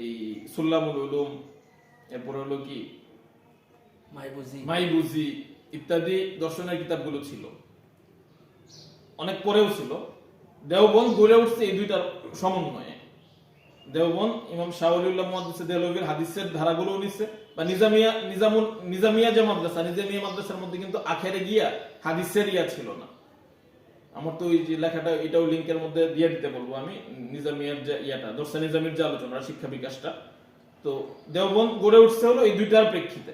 এই সুল্লামুল উলুম, এরপরে হলো কি মাইবুজি ইত্যাদি দর্শনের কিতাবগুলো ছিল, অনেক পরেও ছিল। দেওবন্দ গড়ে উঠছে এই দুইটার সমন্বয়ে। দেওবন্দ ইমাম শাওলিউল্লাহ মুহাদ্দিস দেহলভির হাদিসের ধারাগুলো নিচ্ছে, বা নিজামিয়া মাদ্রাসার মধ্যে কিন্তু আখেরে গিয়া হাদিসের ছিল না। আমার তো ওই যে লেখাটা, এটাও লিংকের মধ্যে দিয়ে দিতে বলবো আমি, নিজামিয়ার যে দর্শা নিজামির যে আলোচনা, শিক্ষা বিকাশটা। তো দেওবন্দ গড়ে উঠছে হলো এই দুইটার প্রেক্ষিতে,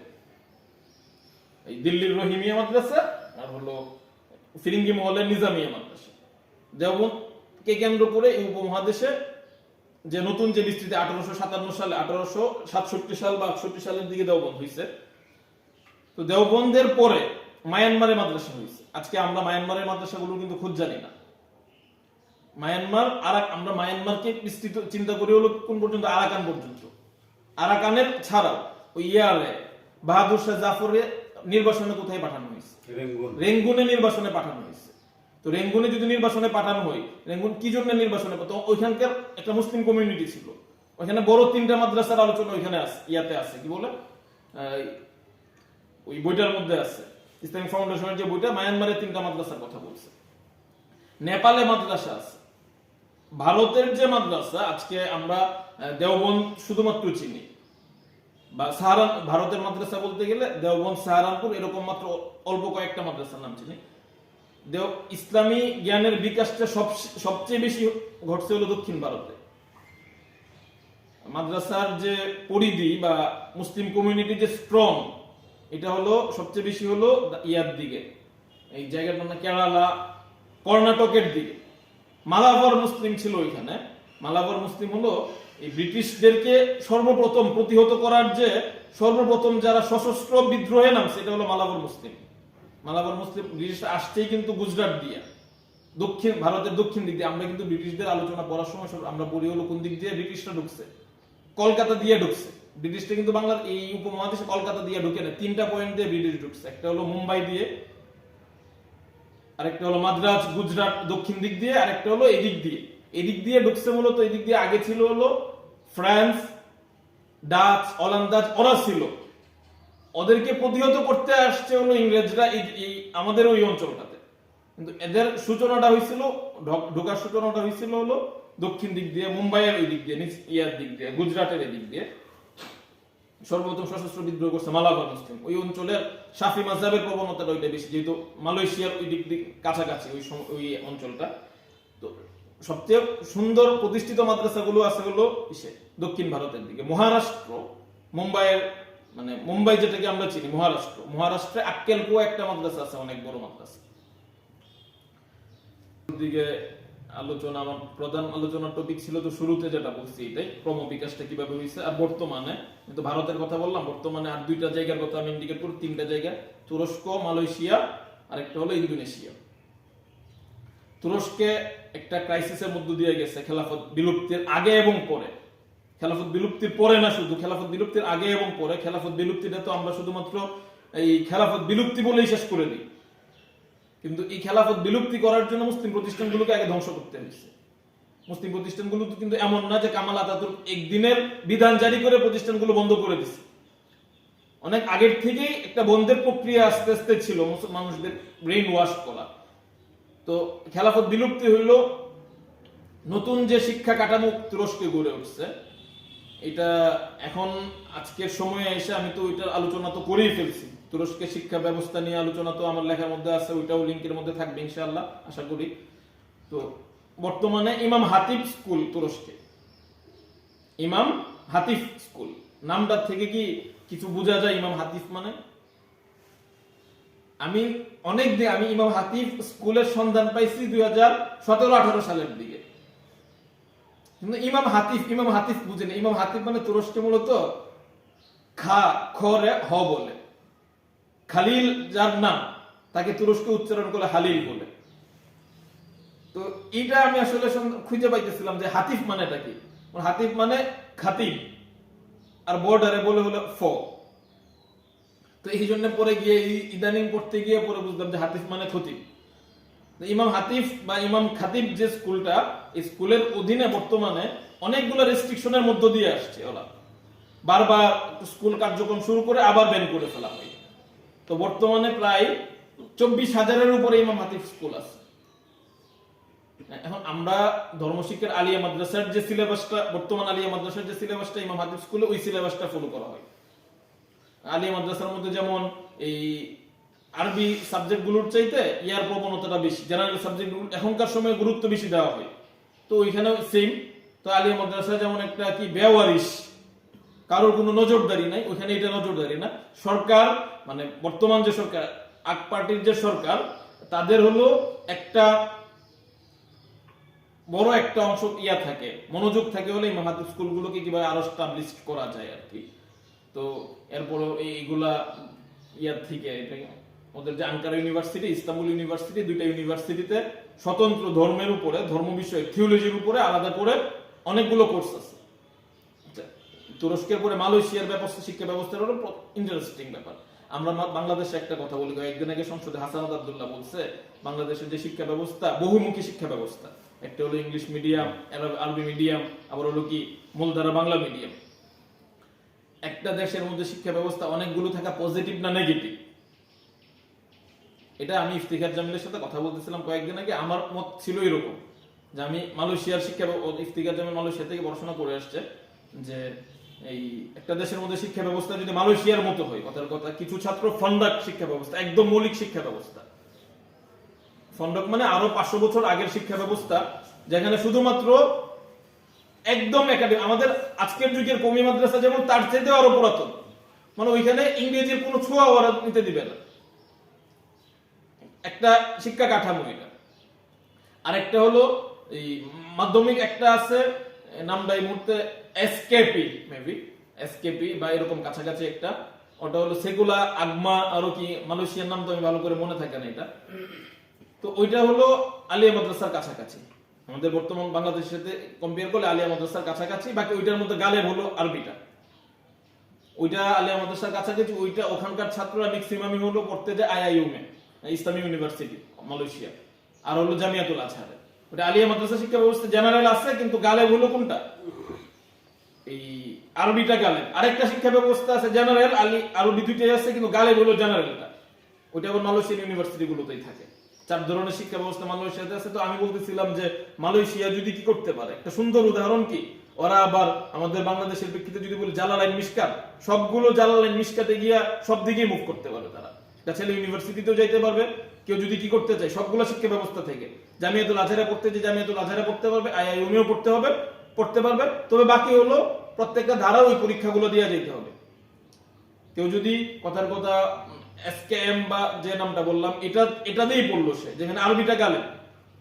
এই দিল্লির রহিমিয়া মাদ্রাসা আর হলো ফিরিঙ্গি মহলের নিজামিয়া মাদ্রাসা। দেওবন্দকে কেন্দ্র করে এই উপমহাদেশে যে নতুন যে বিস্তৃতি 1867 সাল বা 68 সালের দিকে দেওবন্দ হয়েছে। তো দেওবন্দের পরে মায়ানমারে মাদ্রাসা হয়েছে। আজকে আমরা মায়ানমারের মাদ্রাসাগুলো কিন্তু খোঁজ জানি না। আমরা মায়ানমারকে বিস্তৃত চিন্তা করি হলো কোন পর্যন্ত, আরাকান পর্যন্ত। আরাকানের ছাড়াও ওই বাহাদুর শাহ জাফরের নির্বাসনে কোথায় পাঠানো হয়েছে? রেঙ্গুনে নির্বাসনে পাঠানো হয়েছে। তো রেঙ্গুনে যদি নির্বাসনে পাঠানো হয়, রেঙ্গুন কি জন্য নির্বাসনে? তো ওইখানকার একটা মুসলিম কমিউনিটি ছিল, ওইখানে বড় 3টা মাদ্রাসার আলোচনা ওইখানে আছে, আছে কি বলে ওই বইটার মধ্যে আছে, ইসলামিক ফাউন্ডেশনের যে বইটা, মায়ানমারে 3টা মাদ্রাসার কথা বলছে। নেপালে মাদ্রাসা আছে। ভারতের যে মাদ্রাসা, আজকে আমরা দেওবন্দ শুধুমাত্র চিনি, বা ভারতের মাদ্রাসা বলতে গেলে দেওবন্দ, সাহারানপুর, এরকম মাত্র অল্প কয়েকটা মাদ্রাসার নাম চিনি। ইসলামী জ্ঞানের বিকাশটা সবচেয়ে বেশি ঘটছে হলো দক্ষিণ ভারতে। মাদ্রাসার যে পরিধি বা মুসলিম কমিউনিটি যে স্ট্রং, এটা হলো সবচেয়ে বেশি হলো ইয়ার দিকে, এই জায়গাটা না কেরালা, কর্ণাটকের দিকে। মালাবার মুসলিম ছিল ওইখানে। মালাবার মুসলিম হলো এই ব্রিটিশদেরকে সর্বপ্রথম প্রতিহত করার যে সর্বপ্রথম যারা সশস্ত্র বিদ্রোহে নামছে, এটা হলো মালাবার মুসলিম। ব্রিটিশ আসছেই কিন্তু গুজরাট দিয়ে, ভারতের দক্ষিণ দিক দিয়ে। আমরা কিন্তু ব্রিটিশদের আলোচনা পড়ার সময় আমরা বলি হলো কোন দিক দিয়ে ব্রিটিশরা ঢুকছে, কলকাতা দিয়ে ঢুকছে। ব্রিটিশটা কিন্তু বাংলার এই উপমহাদেশে কলকাতা দিয়ে ঢুকে না, 3টা পয়েন্ট দিয়ে ব্রিটিশ ঢুকছে। একটা হলো মুম্বাই দিয়ে, আরেকটা হলো মাদ্রাজ গুজরাট দক্ষিণ দিক দিয়ে, আরেকটা হলো এদিক দিয়ে ঢুকছে। মূলত এদিক দিয়ে আগে ছিল হলো ফ্রান্স, ডাচ, ওলন্দাজ, ওরা ছিল। ওদেরকে প্রতিহত করতে আসছে হলো ইংরেজরা এই আমাদের ওই অঞ্চলটাতে। কিন্তু এদের সূচনাটা হয়েছিল, ঢোকার সূচনাটা হয়েছিল হলো দক্ষিণ দিক দিয়ে, মুম্বাইয়ের ওই দিক দিয়ে, দিক দিয়ে, গুজরাটের এই দিক দিয়ে। সর্বপ্রথম সশস্ত্র বিদ্রোহ করছে মালাবার মুসলিম। ওই অঞ্চলের শাফি মাযহাবের প্রবণতাটা ওইটা বেশি, যেহেতু মালয়েশিয়ার ওই দিক কাছাকাছি ওই অঞ্চলটা। তো সবচেয়ে সুন্দর প্রতিষ্ঠিত মাদ্রাসাগুলো আছে হলো দক্ষিণ ভারতের দিকে। মহারাষ্ট্র, মুম্বাই যেটাকে আমরা চিনি, মহারাষ্ট্রে আক্কেলকুয়া একটা মাদ্রাসা আছে, অনেক বড় মাদ্রাসা। দিকে আলোচনা, আমার প্রধান আলোচনার টপিক ছিল তো শুরুতে যেটা বলছি, এটাই ক্রমবিকাশটা কিভাবে হয়েছে। আর বর্তমানে কিন্তু ভারতের কথা বললাম, বর্তমানে আর 2টা জায়গার কথা আমি ইন্ডিকেট করি, 3টা জায়গা, তুরস্ক, মালয়েশিয়া, আর একটা হলো ইন্দোনেশিয়া। তুরস্কে একটা ক্রাইসিসের মধ্য দিয়ে গেছে, খেলাফত বিলুপ্তির আগে এবং পরে। খেলাফত বিলুপ্তির পরে না, শুধু খেলাফত বিলুপ্তির আগে এবং পরে। খেলাফত বিলুপ্তিটা তো আমরা শুধুমাত্র এই খেলাফত বিলুপ্তি বলেই শেষ করে দিই, কিন্তু এই খেলাফত বিলুপ্তি করার জন্য মুসলিম প্রতিষ্ঠানগুলোকে আগে ধ্বংস করতে হয়েছে। মুসলিম প্রতিষ্ঠানগুলো তো কিন্তু এমন না যে কামাল আতাতুর্ক একদিনের বিধান জারি করে প্রতিষ্ঠানগুলো বন্ধ করে দিচ্ছে। অনেক আগের থেকেই একটা বন্ধের প্রক্রিয়া আস্তে আস্তে ছিল, মানুষদের ব্রেইন ওয়াশ করা। তো খেলাফত বিলুপ্তি হইল, নতুন যে শিক্ষা কাঠামো তুরস্কে গড়ে উঠছে, এটা এখন আজকের সময়ে এসে আমি তো ওইটার আলোচনা তো করেই ফেলছি। তুরস্কের শিক্ষা ব্যবস্থা নিয়ে আলোচনা তো আমার লেখার মধ্যে আছে, ওইটাও লিঙ্কের মধ্যে থাকবে ইনশাআল্লাহ, আশা করি। তো বর্তমানে ইমাম হাতিব স্কুল তুরস্কে, ইমাম হাতিফ স্কুল নামটা থেকে কি কিছু বোঝা যায়? ইমাম হাতিফ মানে আমি আমি ইমাম হাতিফ স্কুলের সন্ধান পাইছি 2017-18 সালের দিকে, কিন্তু ইমাম হাতিফ বুঝেন। ইমাম হাতিফ মানে তুরস্কে মূলত খরে হ বলে, খালিল যার নাম তাকে তুরস্কে উচ্চারণ করে হালিল বলে। তো এটা আমি আসলে খুঁজে পাইতেছিলাম যে হাতিফ মানেটা কি। হাতিফ মানে খাতিব, আর বর্ডারে বলে হলো ফ। তো এই জন্য পরে গিয়ে ইদানিং পড়তে গিয়ে পরে বুঝলাম যে হাতিফ মানে খতিব। ইমাম হাতিফ বা ইমাম খাতিব যে স্কুলটা, এই স্কুলের অধীনে বর্তমানে অনেকগুলো রেস্ট্রিকশনের মধ্য দিয়ে আসছে। ওরা বারবার স্কুল কার্যক্রম শুরু করে আবার ব্যান করে ফেলা হয়। তো বর্তমানে প্রায় 24,000-এর উপরে ইমাম হাতিফ স্কুল আছে। এখন আমরা ধর্মশিক্ষার আলিয়া মাদ্রাসার যে সিলেবাসটা, বর্তমান আলিয়া মাদ্রাসার যে সিলেবাসটা ইমাম হাতিফ স্কুলে ওই সিলেবাসটা ফলো করা হয়। আলিয়া মাদ্রাসার মধ্যে যেমন এই আরবি সাবজেক্ট গুলোর চাইতে ইয়ার প্রবণতাটা বেশি, জেনারেল সাবজেক্ট এখনকার সময়ে গুরুত্ব বেশি দেওয়া হয়। তো ওইখানে সেম। তো আলিয়া মাদ্রাসা যেমন একটা কি বেওয়ারিশ, কারোর কোনো নজরদারি নাই, ওইখানে এটা নজরদারি না। সরকার মানে বর্তমান যে সরকার, আক পার্টির যে সরকার, তাদের হলো একটা বড় একটা অংশ ইয়া থাকে, মনোযোগ থাকে হলে ইমাম হাতিফ স্কুলগুলোকে কিভাবে আরো স্টাবলিশ করা যায় আর কি। তো এরপর এইগুলা ইয়ার থেকে ওদের যে আঙ্কারা ইউনিভার্সিটি, ইস্তাম্বুল ইউনিভার্সিটি, দুইটা ইউনিভার্সিটিতে স্বতন্ত্র ধর্মের উপরে, ধর্ম বিষয় থিওলজির উপরে আলাদা করে অনেকগুলো কোর্স আছে। তুরস্কের পরে মালয়েশিয়ার শিক্ষা ব্যবস্থার হলো ইন্টারেস্টিং ব্যাপার। আমরা বাংলাদেশে একটা কথা বলি, একদিন আগে সংসদে হাসানাত আব্দুল্লাহ বলছে বাংলাদেশের যে শিক্ষা ব্যবস্থা বহুমুখী শিক্ষা ব্যবস্থা, একটা হলো ইংলিশ মিডিয়াম, আরবি মিডিয়াম, আবার হলো কি মূলধারা বাংলা মিডিয়াম। একটা দেশের মধ্যে শিক্ষা ব্যবস্থা অনেকগুলো থাকা পজিটিভ না নেগেটিভ, এটা আমি ইফতিখার জামিলের সাথে কথা বলতেছিলাম কয়েকদিন আগে। আমার মত ছিল এরকম যে আমি মালয়েশিয়ার শিক্ষা, ইফতিখার জামিল মালয়েশিয়া থেকে পড়াশোনা করে আসছে, যে এই একটা দেশের মধ্যে শিক্ষা ব্যবস্থা যদি মালয়েশিয়ার মতো হয়, কথার কথা কিছু ছাত্র ফন্ডাক শিক্ষা ব্যবস্থা, একদম মৌলিক শিক্ষা ব্যবস্থা, ফন্ডক মানে আরো 500 বছর আগের শিক্ষা ব্যবস্থা, যেখানে শুধুমাত্র একদম একাডেমি, আমাদের আজকের যুগের কওমি মাদ্রাসা যেমন তার চাইতে আরো পুরাতন, মানে ওইখানে ইংরেজির কোনো ছোঁয়া ওরা নিতে দিবে না, একটা শিক্ষা কাঠামো এটা। আরেকটা হলো এই মাধ্যমিক একটা আছে, নামটা এই মুহূর্তে এসকেপি বা এরকম কাছাকাছি একটা, ওটা হলো সেকুলা আগমা, আরো কি মালয়েশিয়ার নাম তো আমি ভালো করে মনে থাকে না এটা। তো ওইটা হলো আলিয়া মাদ্রাসার কাছাকাছি, আমাদের বর্তমান বাংলাদেশের সাথে কম্পেয়ার করলে আলিয়া মাদ্রাসার কাছাকাছি। বাকি ওইটার মধ্যে গালেব হলো আরবিটা, ওইটা আলিয়া মাদ্রাসার কাছাকাছি। ওইটা ওখানকার ছাত্ররা ম্যাক্সিমামই হলো পড়তে যায় আইআইইউমে, ইসলামী ইউনিভার্সিটি মালয়েশিয়া, আর হলো জামিয়াতুল আজহারে। ওটা আলিয়া মাদ্রাসা শিক্ষা ব্যবস্থা জেনারেল আছে, কিন্তু গালেব হলো কোনটা, এই আরবিটা গালেব। আরেকটা শিক্ষা ব্যবস্থা আছে জেনারেল, আরবি দুইটাই আছে, কিন্তু গালেব হলো জেনারেলটা। ওইটা আবার মালয়েশিয়ান ইউনিভার্সিটি গুলোতেই থাকে। 4 ধরনের শিক্ষা ব্যবস্থা মালয়েশিয়াতে আছে। তো আমি বলতেছিলাম যে মালয়েশিয়া যদি কি করতে পারে, একটা সুন্দর উদাহরণ কি, ওরা আবার আমাদের বাংলাদেশের প্রেক্ষিতে যদি বলি জালালাইন মিশকাত, সবগুলো জালালাইন মিশকাতে গিয়া সব দিকেই মুভ করতে পারে তারা। একটা ছেলে ইউনিভার্সিটিতেও যাইতে পারবে, কেউ যদি কি করতে চায় সবগুলো শিক্ষা ব্যবস্থা থেকে, জামিয়াতুল আজহারে পড়তে যে জামিয়াতুল আজহারে পড়তে পারবে, আইআইইউমেও পড়তে পারবে। তবে বাকি হলো প্রত্যেকটা ধারা ওই পরীক্ষাগুলো দিয়ে যেতে হবে। কেউ যদি কথার কথা এসকেএম বা যে নামটা বললাম এটা দিয়েই পড়লো সে, যেখানে আরবিটা গালে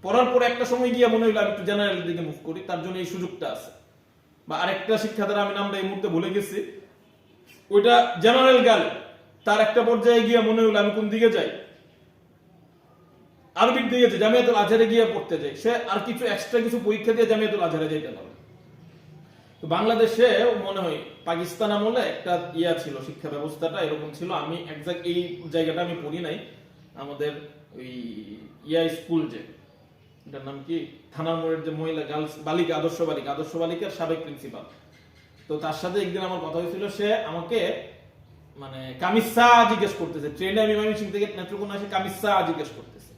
পড়ার পরে একটা সময় গিয়ে মনে হইলো আমি একটু জেনারেল দিকে মুভ করি, তার জন্য এই সুযোগটা আছে। বা আরেকটা শিক্ষা দ্বারা আমি নামটা এই মুহূর্তে ভুলে গেছি, ওইটা জেনারেল গালে, তার একটা পর্যায়ে গিয়ে মনে হইলো আমি কোন দিকে যাই, আরবির দিকে যাই, জামিয়াতুল আজহারে গিয়ে পড়তে যাই, সে আর কিছু এক্সট্রা কিছু পরীক্ষা দিয়ে জামিয়াতুল আজহারে যাইতে পারে। তো বাংলাদেশে মনে হয় পাকিস্তান আমলে একটা ইয়া ছিল, শিক্ষা ব্যবস্থাটা এরকম ছিল। আমি এক্সাক্ট এই জায়গাটা আমি পড়ি নাই। আমাদের ওই ইয়া স্কুল যে এটার নাম কি, থানার মোড়ের যে মহিলা গার্লস বালিকা, আদর্শ বালিকার সাবেক প্রিন্সিপাল, তো তার সাথে একদিন আমার কথা হয়েছিল। সে আমাকে মানে কামিসা জিজ্ঞেস করতেছে, ট্রেনে আমি ময়মনসিংহ থেকে নেত্রকোনা এসে কামিসা জিজ্ঞেস করতেছে।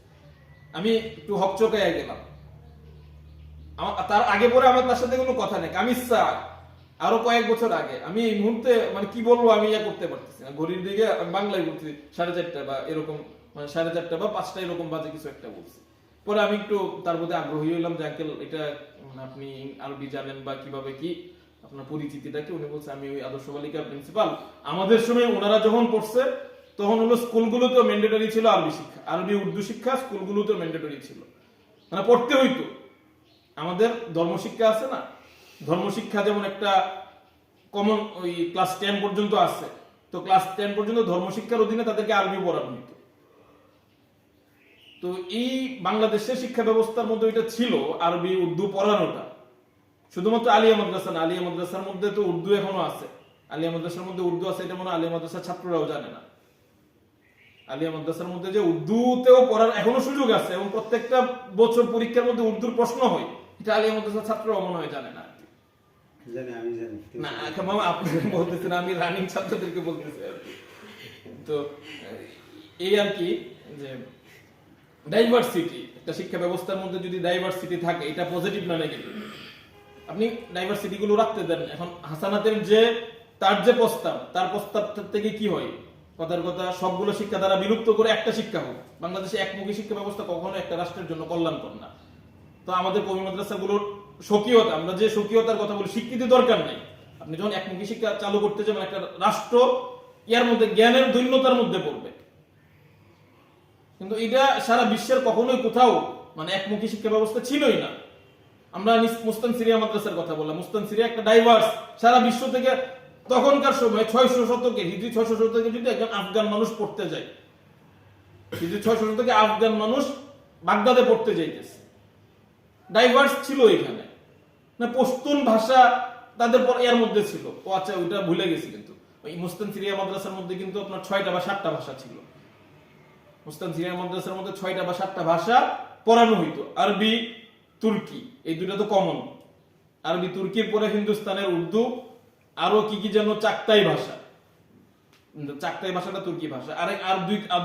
আমি একটু হকচকায় গেলাম, তার আগে পরে আমার তার সাথে কোনো কথা নেই, কামিসা আরো কয়েক বছর আগে, আমি এই মুহূর্তে মানে কি বলবো আমি ইয়া করতে পারতেছি না, ঘড়ির দিকে আমি বাংলায় বলছি 4:30 বা এরকম, মানে 4:30 বা 5টা এরকম বাজে কিছু একটা বলছি। পরে আমি একটু তার প্রতি আগ্রহী হইলাম যে আঙ্কেল এটা মানে আপনি আরবি জানেন বা কিভাবে কি আপনার পরিচিতিটা কি? উনি বলছে আমি ওই আদর্শ বালিকা প্রিন্সিপাল, আমাদের সময় ওনারা যখন পড়ছে তখন হলো স্কুলগুলোতেও ম্যান্ডেটরি ছিল আরবি শিক্ষা, আরবি উর্দু শিক্ষা স্কুলগুলোতেও ম্যান্ডেটরি ছিল, মানে পড়তে হইতো। আমাদের ধর্মশিক্ষা আছে না, ধর্মশিক্ষা যেমন একটা কমন ওই ক্লাস 10 পর্যন্ত আছে, তো ক্লাস 10 পর্যন্ত ধর্মশিক্ষার অধীনে তাদেরকে আরবি পড়ানো হতো। তো এই বাংলাদেশের শিক্ষা ব্যবস্থার মধ্যে এটা ছিল আরবি উর্দু পড়ানোটা, শুধুমাত্র আলিয়া মাদ্রাসা না, আলিয়া মাদ্রাসার মধ্যে তো উর্দু এখনো আছে, আলিয়া মাদ্রাসার মধ্যে উর্দু আছে এটা মনে হয় আলিয়া মাদ্রাসার ছাত্ররাও জানে না। আলিয়া মাদ্রাসার মধ্যে যে উর্দুতেও পড়ার এখনো সুযোগ আছে এবং প্রত্যেকটা বছর পরীক্ষার মধ্যে উর্দুর প্রশ্ন হয়, এটা আলিয়া মাদ্রাসার ছাত্ররাও মনে হয় জানে না। আমি জানি না মামা আপনি বলতেছেন, আমি রানিং ছাত্রদেরকে বলতেছি আর কি। তো এই আর কি যে ডাইভার্সিটি, একটা শিক্ষা ব্যবস্থার মধ্যে যদি ডাইভার্সিটি থাকে এটা পজিটিভ না নেগেটিভ, আপনি ডাইভার্সিটি গুলো রাখতে দেন। এখন হাসানাতের যে তার যে প্রস্তাব, তার প্রস্তাব থেকে কি হয়, কথার কথা সবগুলো শিক্ষা দ্বারা বিলুপ্ত করে একটা শিক্ষা হোক। বাংলাদেশে একমুখী শিক্ষা ব্যবস্থা কখনো একটা রাষ্ট্রের জন্য কল্যাণকর না। তো আমাদের কওমি মাদ্রাসাগুলোর স্বকীয়তা, আমরা যে স্বকীয়তার কথা বলি, স্বীকৃতি দরকার নেই। আপনি যখন একমুখী শিক্ষা চালু করতে যাবেন, একটা রাষ্ট্র ইয়ার মধ্যে জ্ঞানের দৈন্যতার মধ্যে পড়বে। কিন্তু এটা সারা বিশ্বের কখনোই কোথাও মানে একমুখী শিক্ষা ব্যবস্থা ছিলই না। আমরা মুস্তান সিরিয়া মাদ্রাসার কথা বললাম, মুস্তান সিরিয়া একটা ডাইভার্স, সারা বিশ্ব থেকে তখনকার সময় 600 শতকে, হিজরি 600 শতকে যদি একজন আফগান মানুষ পড়তে যায়, হিজরি 600 শতকে আফগান মানুষ বাগদাদে পড়তে যাইতেছে, ডাইভার্স ছিল এখানে না, পশতুন ভাষা তাদের পর এর মধ্যে ছিল। ও আচ্ছা ওইটা ভুলে গেছি, কিন্তু ওই মুস্তান সিরিয়া মাদ্রাসার মধ্যে কিন্তু আপনার 6টা বা 7টা ভাষা ছিল। মুস্তান সিরিয়া মাদ্রাসার মধ্যে 6টা বা 7টা ভাষা পড়ানো হইতো, আরবি তুর্কি, এই দুটো তো কমন। আরবি তুর্কির পরে হিন্দুস্তানের উর্দু, আরো কি কি যেন চাকতাই ভাষা, চাকতাই ভাষাটা তুর্কি ভাষা, আর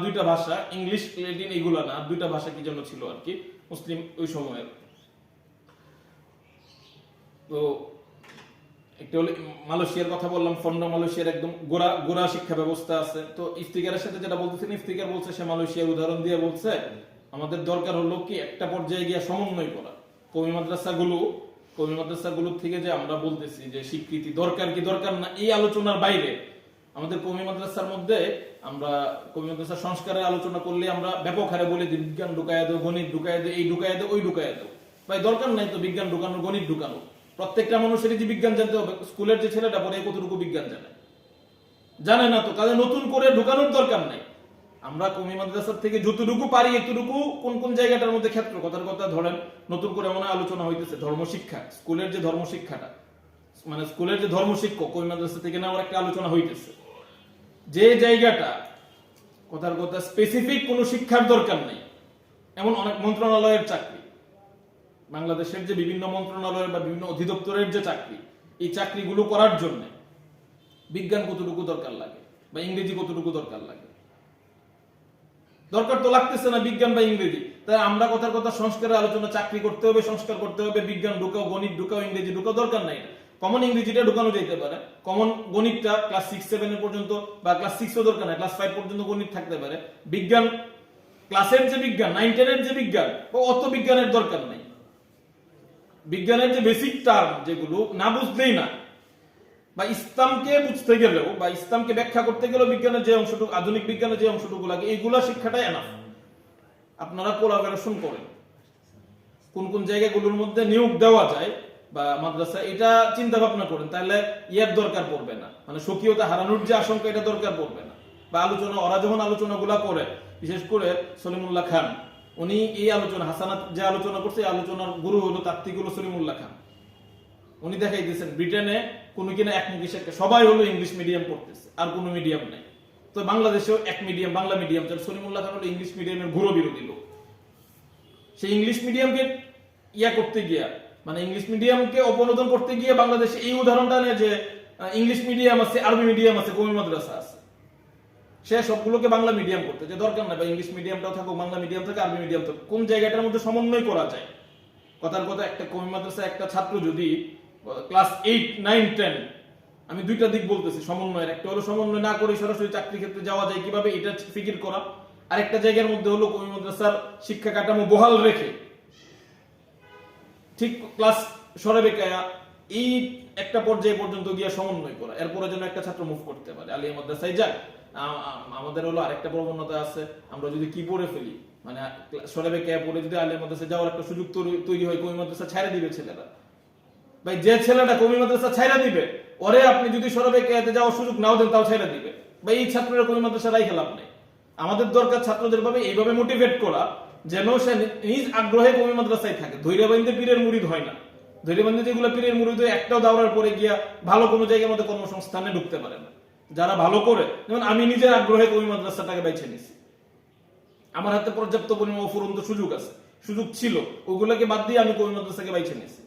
দুইটা ভাষা ইংলিশ ল্যাটিন এগুলো না, আর দুইটা ভাষা কি যেন ছিল আর কি মুসলিম ওই সময়ের। তো একটা হলো মালয়েশিয়ার কথা বললাম, ফন্ডা মালয়েশিয়ার একদম গোড়া শিক্ষা ব্যবস্থা আছে। তো ইফতিকারের সাথে যেটা বলতেছেন, ইফতিকার বলছে সে মালয়েশিয়ার উদাহরণ দিয়ে বলছে আমাদের দরকার হলো কি একটা পর্যায়ে গিয়ে সমন্বয় করা কওমি মাদ্রাসাগুলো থেকে, যে আমরা বলতেছি যে স্বীকৃতি দরকার কি দরকার না, এই আলোচনার বাইরে আমাদের কওমি মাদ্রাসার মধ্যে আমরা কওমি মাদ্রাসার সংস্কারের আলোচনা করলে আমরা ব্যাপক হারে বলে দিই বিজ্ঞান ঢুকায় দাও, গণিত ঢুকায় দাও, এই ঢুকায় দাও, ওই ঢুকায় দাও। ভাই দরকার নাই তো বিজ্ঞান ঢুকানো, গণিত ঢুকানো। প্রত্যেকটা মানুষেরই যে বিজ্ঞান জানতে হবে, স্কুলের যে ছেলেটা পড়ে কতটুকু বিজ্ঞান জানে না, তো তাদের নতুন করে ঢুকানোর দরকার নাই। আমরা কওমি মাদ্রাসার থেকে যতটুকু পারি এতটুকু কোন কোন জায়গাটার মধ্যে ক্ষেত্র, কথার কথা ধরেন নতুন করে এমন আলোচনা হইতেছে ধর্মশিক্ষা, স্কুলের যে ধর্মশিক্ষাটা, মানে স্কুলের যে ধর্মশিক্ষক কওমি মাদ্রাসা থেকে নেওয়ার একটা আলোচনা হইতেছে, যে জায়গাটা কথার কথা স্পেসিফিক কোনো শিক্ষার দরকার নেই, এমন অনেক মন্ত্রণালয়ের চাকরি, বাংলাদেশের যে বিভিন্ন মন্ত্রণালয়ের বা বিভিন্ন অধিদপ্তরের যে চাকরি, এই চাকরিগুলো করার জন্য বিজ্ঞান কতটুকু দরকার লাগে বা ইংরেজি কতটুকু দরকার লাগে, দরকার তো লাগতেছে না বিজ্ঞান বা ইংরেজি। তাই আমরা কথার কথা সংস্কারের আলোচনা, চাকরি করতে হবে, সংস্কার করতে হবে, বিজ্ঞান ঢুকাও, গণিত ঢুকাও, ইংরেজি ঢুকাও, দরকার নাই। কমন ইংরেজিটা ঢুকানো যেতে পারে, কমন গণিতটা ক্লাস 6-7 পর্যন্ত বা ক্লাস 6ও দরকার নাই, ক্লাস 5 পর্যন্ত গণিত থাকতে পারে। বিজ্ঞান ক্লাসের যে বিজ্ঞান, 9-10 যে বিজ্ঞান, অত বিজ্ঞানের দরকার নাই। বিজ্ঞানের যে বেসিক টার্ম যেগুলো না বুঝলেই না, বা ইসলামকে বুঝতে গেলেও বা ইসলামকে ব্যাখ্যা করতে গেলেও বিজ্ঞানের যে অংশটুকু, আধুনিক বিজ্ঞানের যে অংশটুকু লাগে, এইগুলা শিক্ষাটাই এনাফ। আপনারা কোলাবোরেশন করেন, কোন কোন জায়গাগুলোর মধ্যে নিয়োগ দেওয়া যায় বা মাদ্রাসা, এটা চিন্তা ভাবনা করেন, তাহলে ইয়ার দরকার পড়বে না, মানে স্বকীয়তা হারানোর যে আশঙ্কা, এটা দরকার পড়বে না। বা আলোচনা, ওরা যখন আলোচনাগুলা করে, বিশেষ করে সলিমুল্লাহ খান, উনি এই আলোচনা, হাসানাত যে আলোচনা করছে, এই আলোচনার গুরু হলো তাত্ত্বিক হলো সলিমুল্লাহ খান। উনি দেখাই দিয়েছেন ব্রিটেনে কোনো কিনা একমুখী শিক্ষা, সবাই হলো ইংলিশ মিডিয়াম পড়তেছে, আর কোনো মিডিয়াম নাই। তো বাংলাদেশেও এক মিডিয়াম, বাংলা মিডিয়াম। সলিমুল্লাহ খান হলো ইংলিশ মিডিয়ামের ঘোর বিরোধী লোক। সেই ইংলিশ মিডিয়ামকে ইয়া করতে গিয়া, মানে ইংলিশ মিডিয়ামকে অপনোদন করতে গিয়ে বাংলাদেশে এই উদাহরণটা নেই যে ইংলিশ মিডিয়াম আছে, আরবি মিডিয়াম আছে, কওমি মাদ্রাসা আছে, সে সবগুলোকে বাংলা মিডিয়াম করতে, যে দরকার নাই, বা ইংলিশ মিডিয়ামটাও থাকুক, বাংলা মিডিয়াম থাকে, আরবি মিডিয়াম থাকে, কোন জায়গাটার মধ্যে সমন্বয় করা যায়। কথার কথা একটা কওমি মাদ্রাসা একটা ছাত্র যদি ক্লাস 8, 9, 10 আমি দুইটা দিক বলতেছি সমন্বয়ের। একটা হলো সমন্বয় না করে সরাসরি চাকরি ক্ষেত্রে যাওয়া যায় কিভাবে, এটা ফিকির করা। আরেকটা জায়গার মধ্যে হলো কওমি মাদ্রাসার শিক্ষা কাঠামো বহাল রেখে ঠিক ক্লাস সরেবেকায়া এই একটা পর্যায়ে পর্যন্ত গিয়ে সমন্বয় করা, এরপরে যেন একটা ছাত্র মুভ করতে পারে আলিয়া মাদ্রাসায় যাক। আমাদের হলো আরেকটা প্রবণতা আছে, আমরা যদি কি পড়ে ফেলি, মানে সরেবেকায়া পড়ে যদি আলিয়া মাদ্রাসায় যাওয়ার একটা সুযোগ তৈরি হয়, কওমি মাদ্রাসা ছাইড়া দিবে ছেলেরা। ভাই যে ছেলেটা কওমি মাদ্রাসা ছাইড়া দিবে, ওরে আপনি যদি সরেবেকায়াতে যাওয়ার সুযোগ নাও দেন তাও ছাইড়া দিবে। ভাই এই ছাত্ররা কওমি মাদ্রাসা রাইখে লাভ নেই। আমাদের দরকার ছাত্রদের ভাবে এইভাবে মোটিভেট করা যেন সে নিজ আগ্রহে কওমি মাদ্রাসায় থাকে। ধৈর্যবান্ধে পীরের মুরিদ হয় না। ধৈর্যবান্ধে যেগুলো পীরের মুরিদ হয়, একটাও দাওরার পরে গিয়া ভালো কোনো জায়গার মধ্যে কর্মসংস্থানে ঢুকতে পারে না। যারা ভালো করে, যেমন আমি নিজের আগ্রহে কওমি মাদ্রাসাটাকে বাইছে নিছি, আমার হাতে পর্যাপ্ত পরিমাণ অফুরন্ত সুযোগ আছে, সুযোগ ছিল, ওগুলোকে বাদ দিয়ে আমি কওমি মাদ্রাসাকে বাইছে নিছি।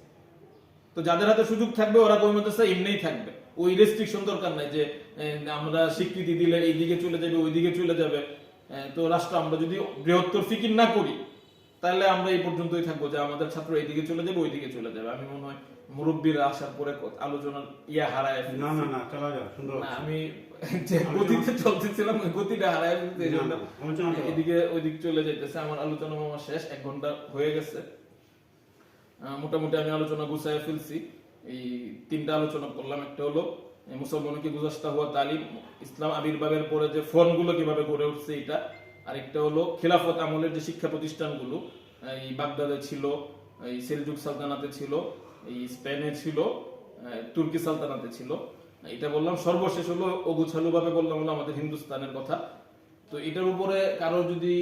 তো যাদের হাতে সুযোগ থাকবে ওরা কওমি মাদ্রাসা এমনিই থাকবে, ওই রেস্ট্রিকশন দরকার নাই যে আমরা স্বীকৃতি দিলে এইদিকে চলে যাবে ওইদিকে চলে যাবে। তো রাষ্ট্র আমরা যদি বৃহত্তর ফিকির না করি তাহলে আমরা এই পর্যন্তই থাকবো যে আমাদের ছাত্র এইদিকে চলে যাবে ওইদিকে চলে যাবে। আমি মনে হয় মুরব্বীরা আসার পরে আলোচনার হারায় ফেলছি। না চলা যাও, সুন্দর। না, আমি যে গতিতে চলতেছিলাম ওই গতিটা হারায় ফেলছি, এই জন্য এদিকে ওইদিকে চলে যাইতেছে। আমার আলোচনা মামা শেষ, 1 ঘন্টা হয়ে গেছে। মোটামুটি আমি আলোচনা গুছায় ফেলছি। এই 3টা আলোচনা করলাম। একটা হলো মুসলমানকে গুজাস্তা হুয়া তালিম, ইসলাম আবির্ভাবের পরে যে ফর্মগুলো কিভাবে গড়ে উঠছে এটা। আরেকটা হলো খেলাফত আমলের যে শিক্ষা প্রতিষ্ঠানগুলো, এই বাগদাদে ছিল, এই সেলজুক সালতানাতে ছিল, এই স্পেনে ছিল, তুর্কি সালতানাতে ছিল, এটা বললাম। সর্বশেষ হলো অগুছালু ভাবে বললাম হলো আমাদের হিন্দুস্তানের কথা। তো এটার উপরে কারো যদি,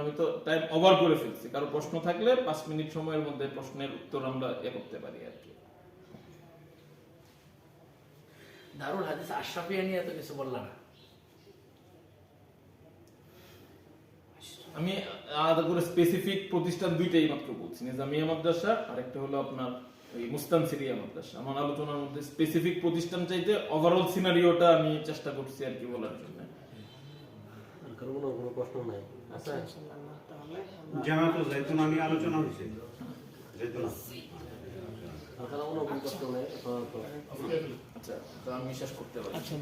আমি তো টাইম ওভার করে ফেলছি, কারো প্রশ্ন থাকলে 5 মিনিট সময়ের মধ্যে প্রশ্নের উত্তর আমরা করতে পারি আর কি। দারুল হাদিস আশরাফিয়া নিয়ে এত কিছু বললাম না। আমি আলাদা করে স্পেসিফিক প্রতিষ্ঠান দুইটাই মাত্র বলছি, নিজামিয়া মাদ্রাসা আর একটা হলো আপনার এই মুস্তানসিরিয়া মাদ্রাসা। আমার আলোচনার মধ্যে স্পেসিফিক প্রতিষ্ঠান চাইতে ওভারঅল সিনারিওটা আমি চেষ্টা করছি আর কি বলার জন্য। কোনো প্রশ্ন নাই। আচ্ছা, জামাতুল জাইতুনা নিয়ে আলোচনা হয়েছে, জাইতুনা। আর কোনো প্রশ্ন নাই। আচ্ছা, তো আমি শেষ করতে পারি। আচ্ছা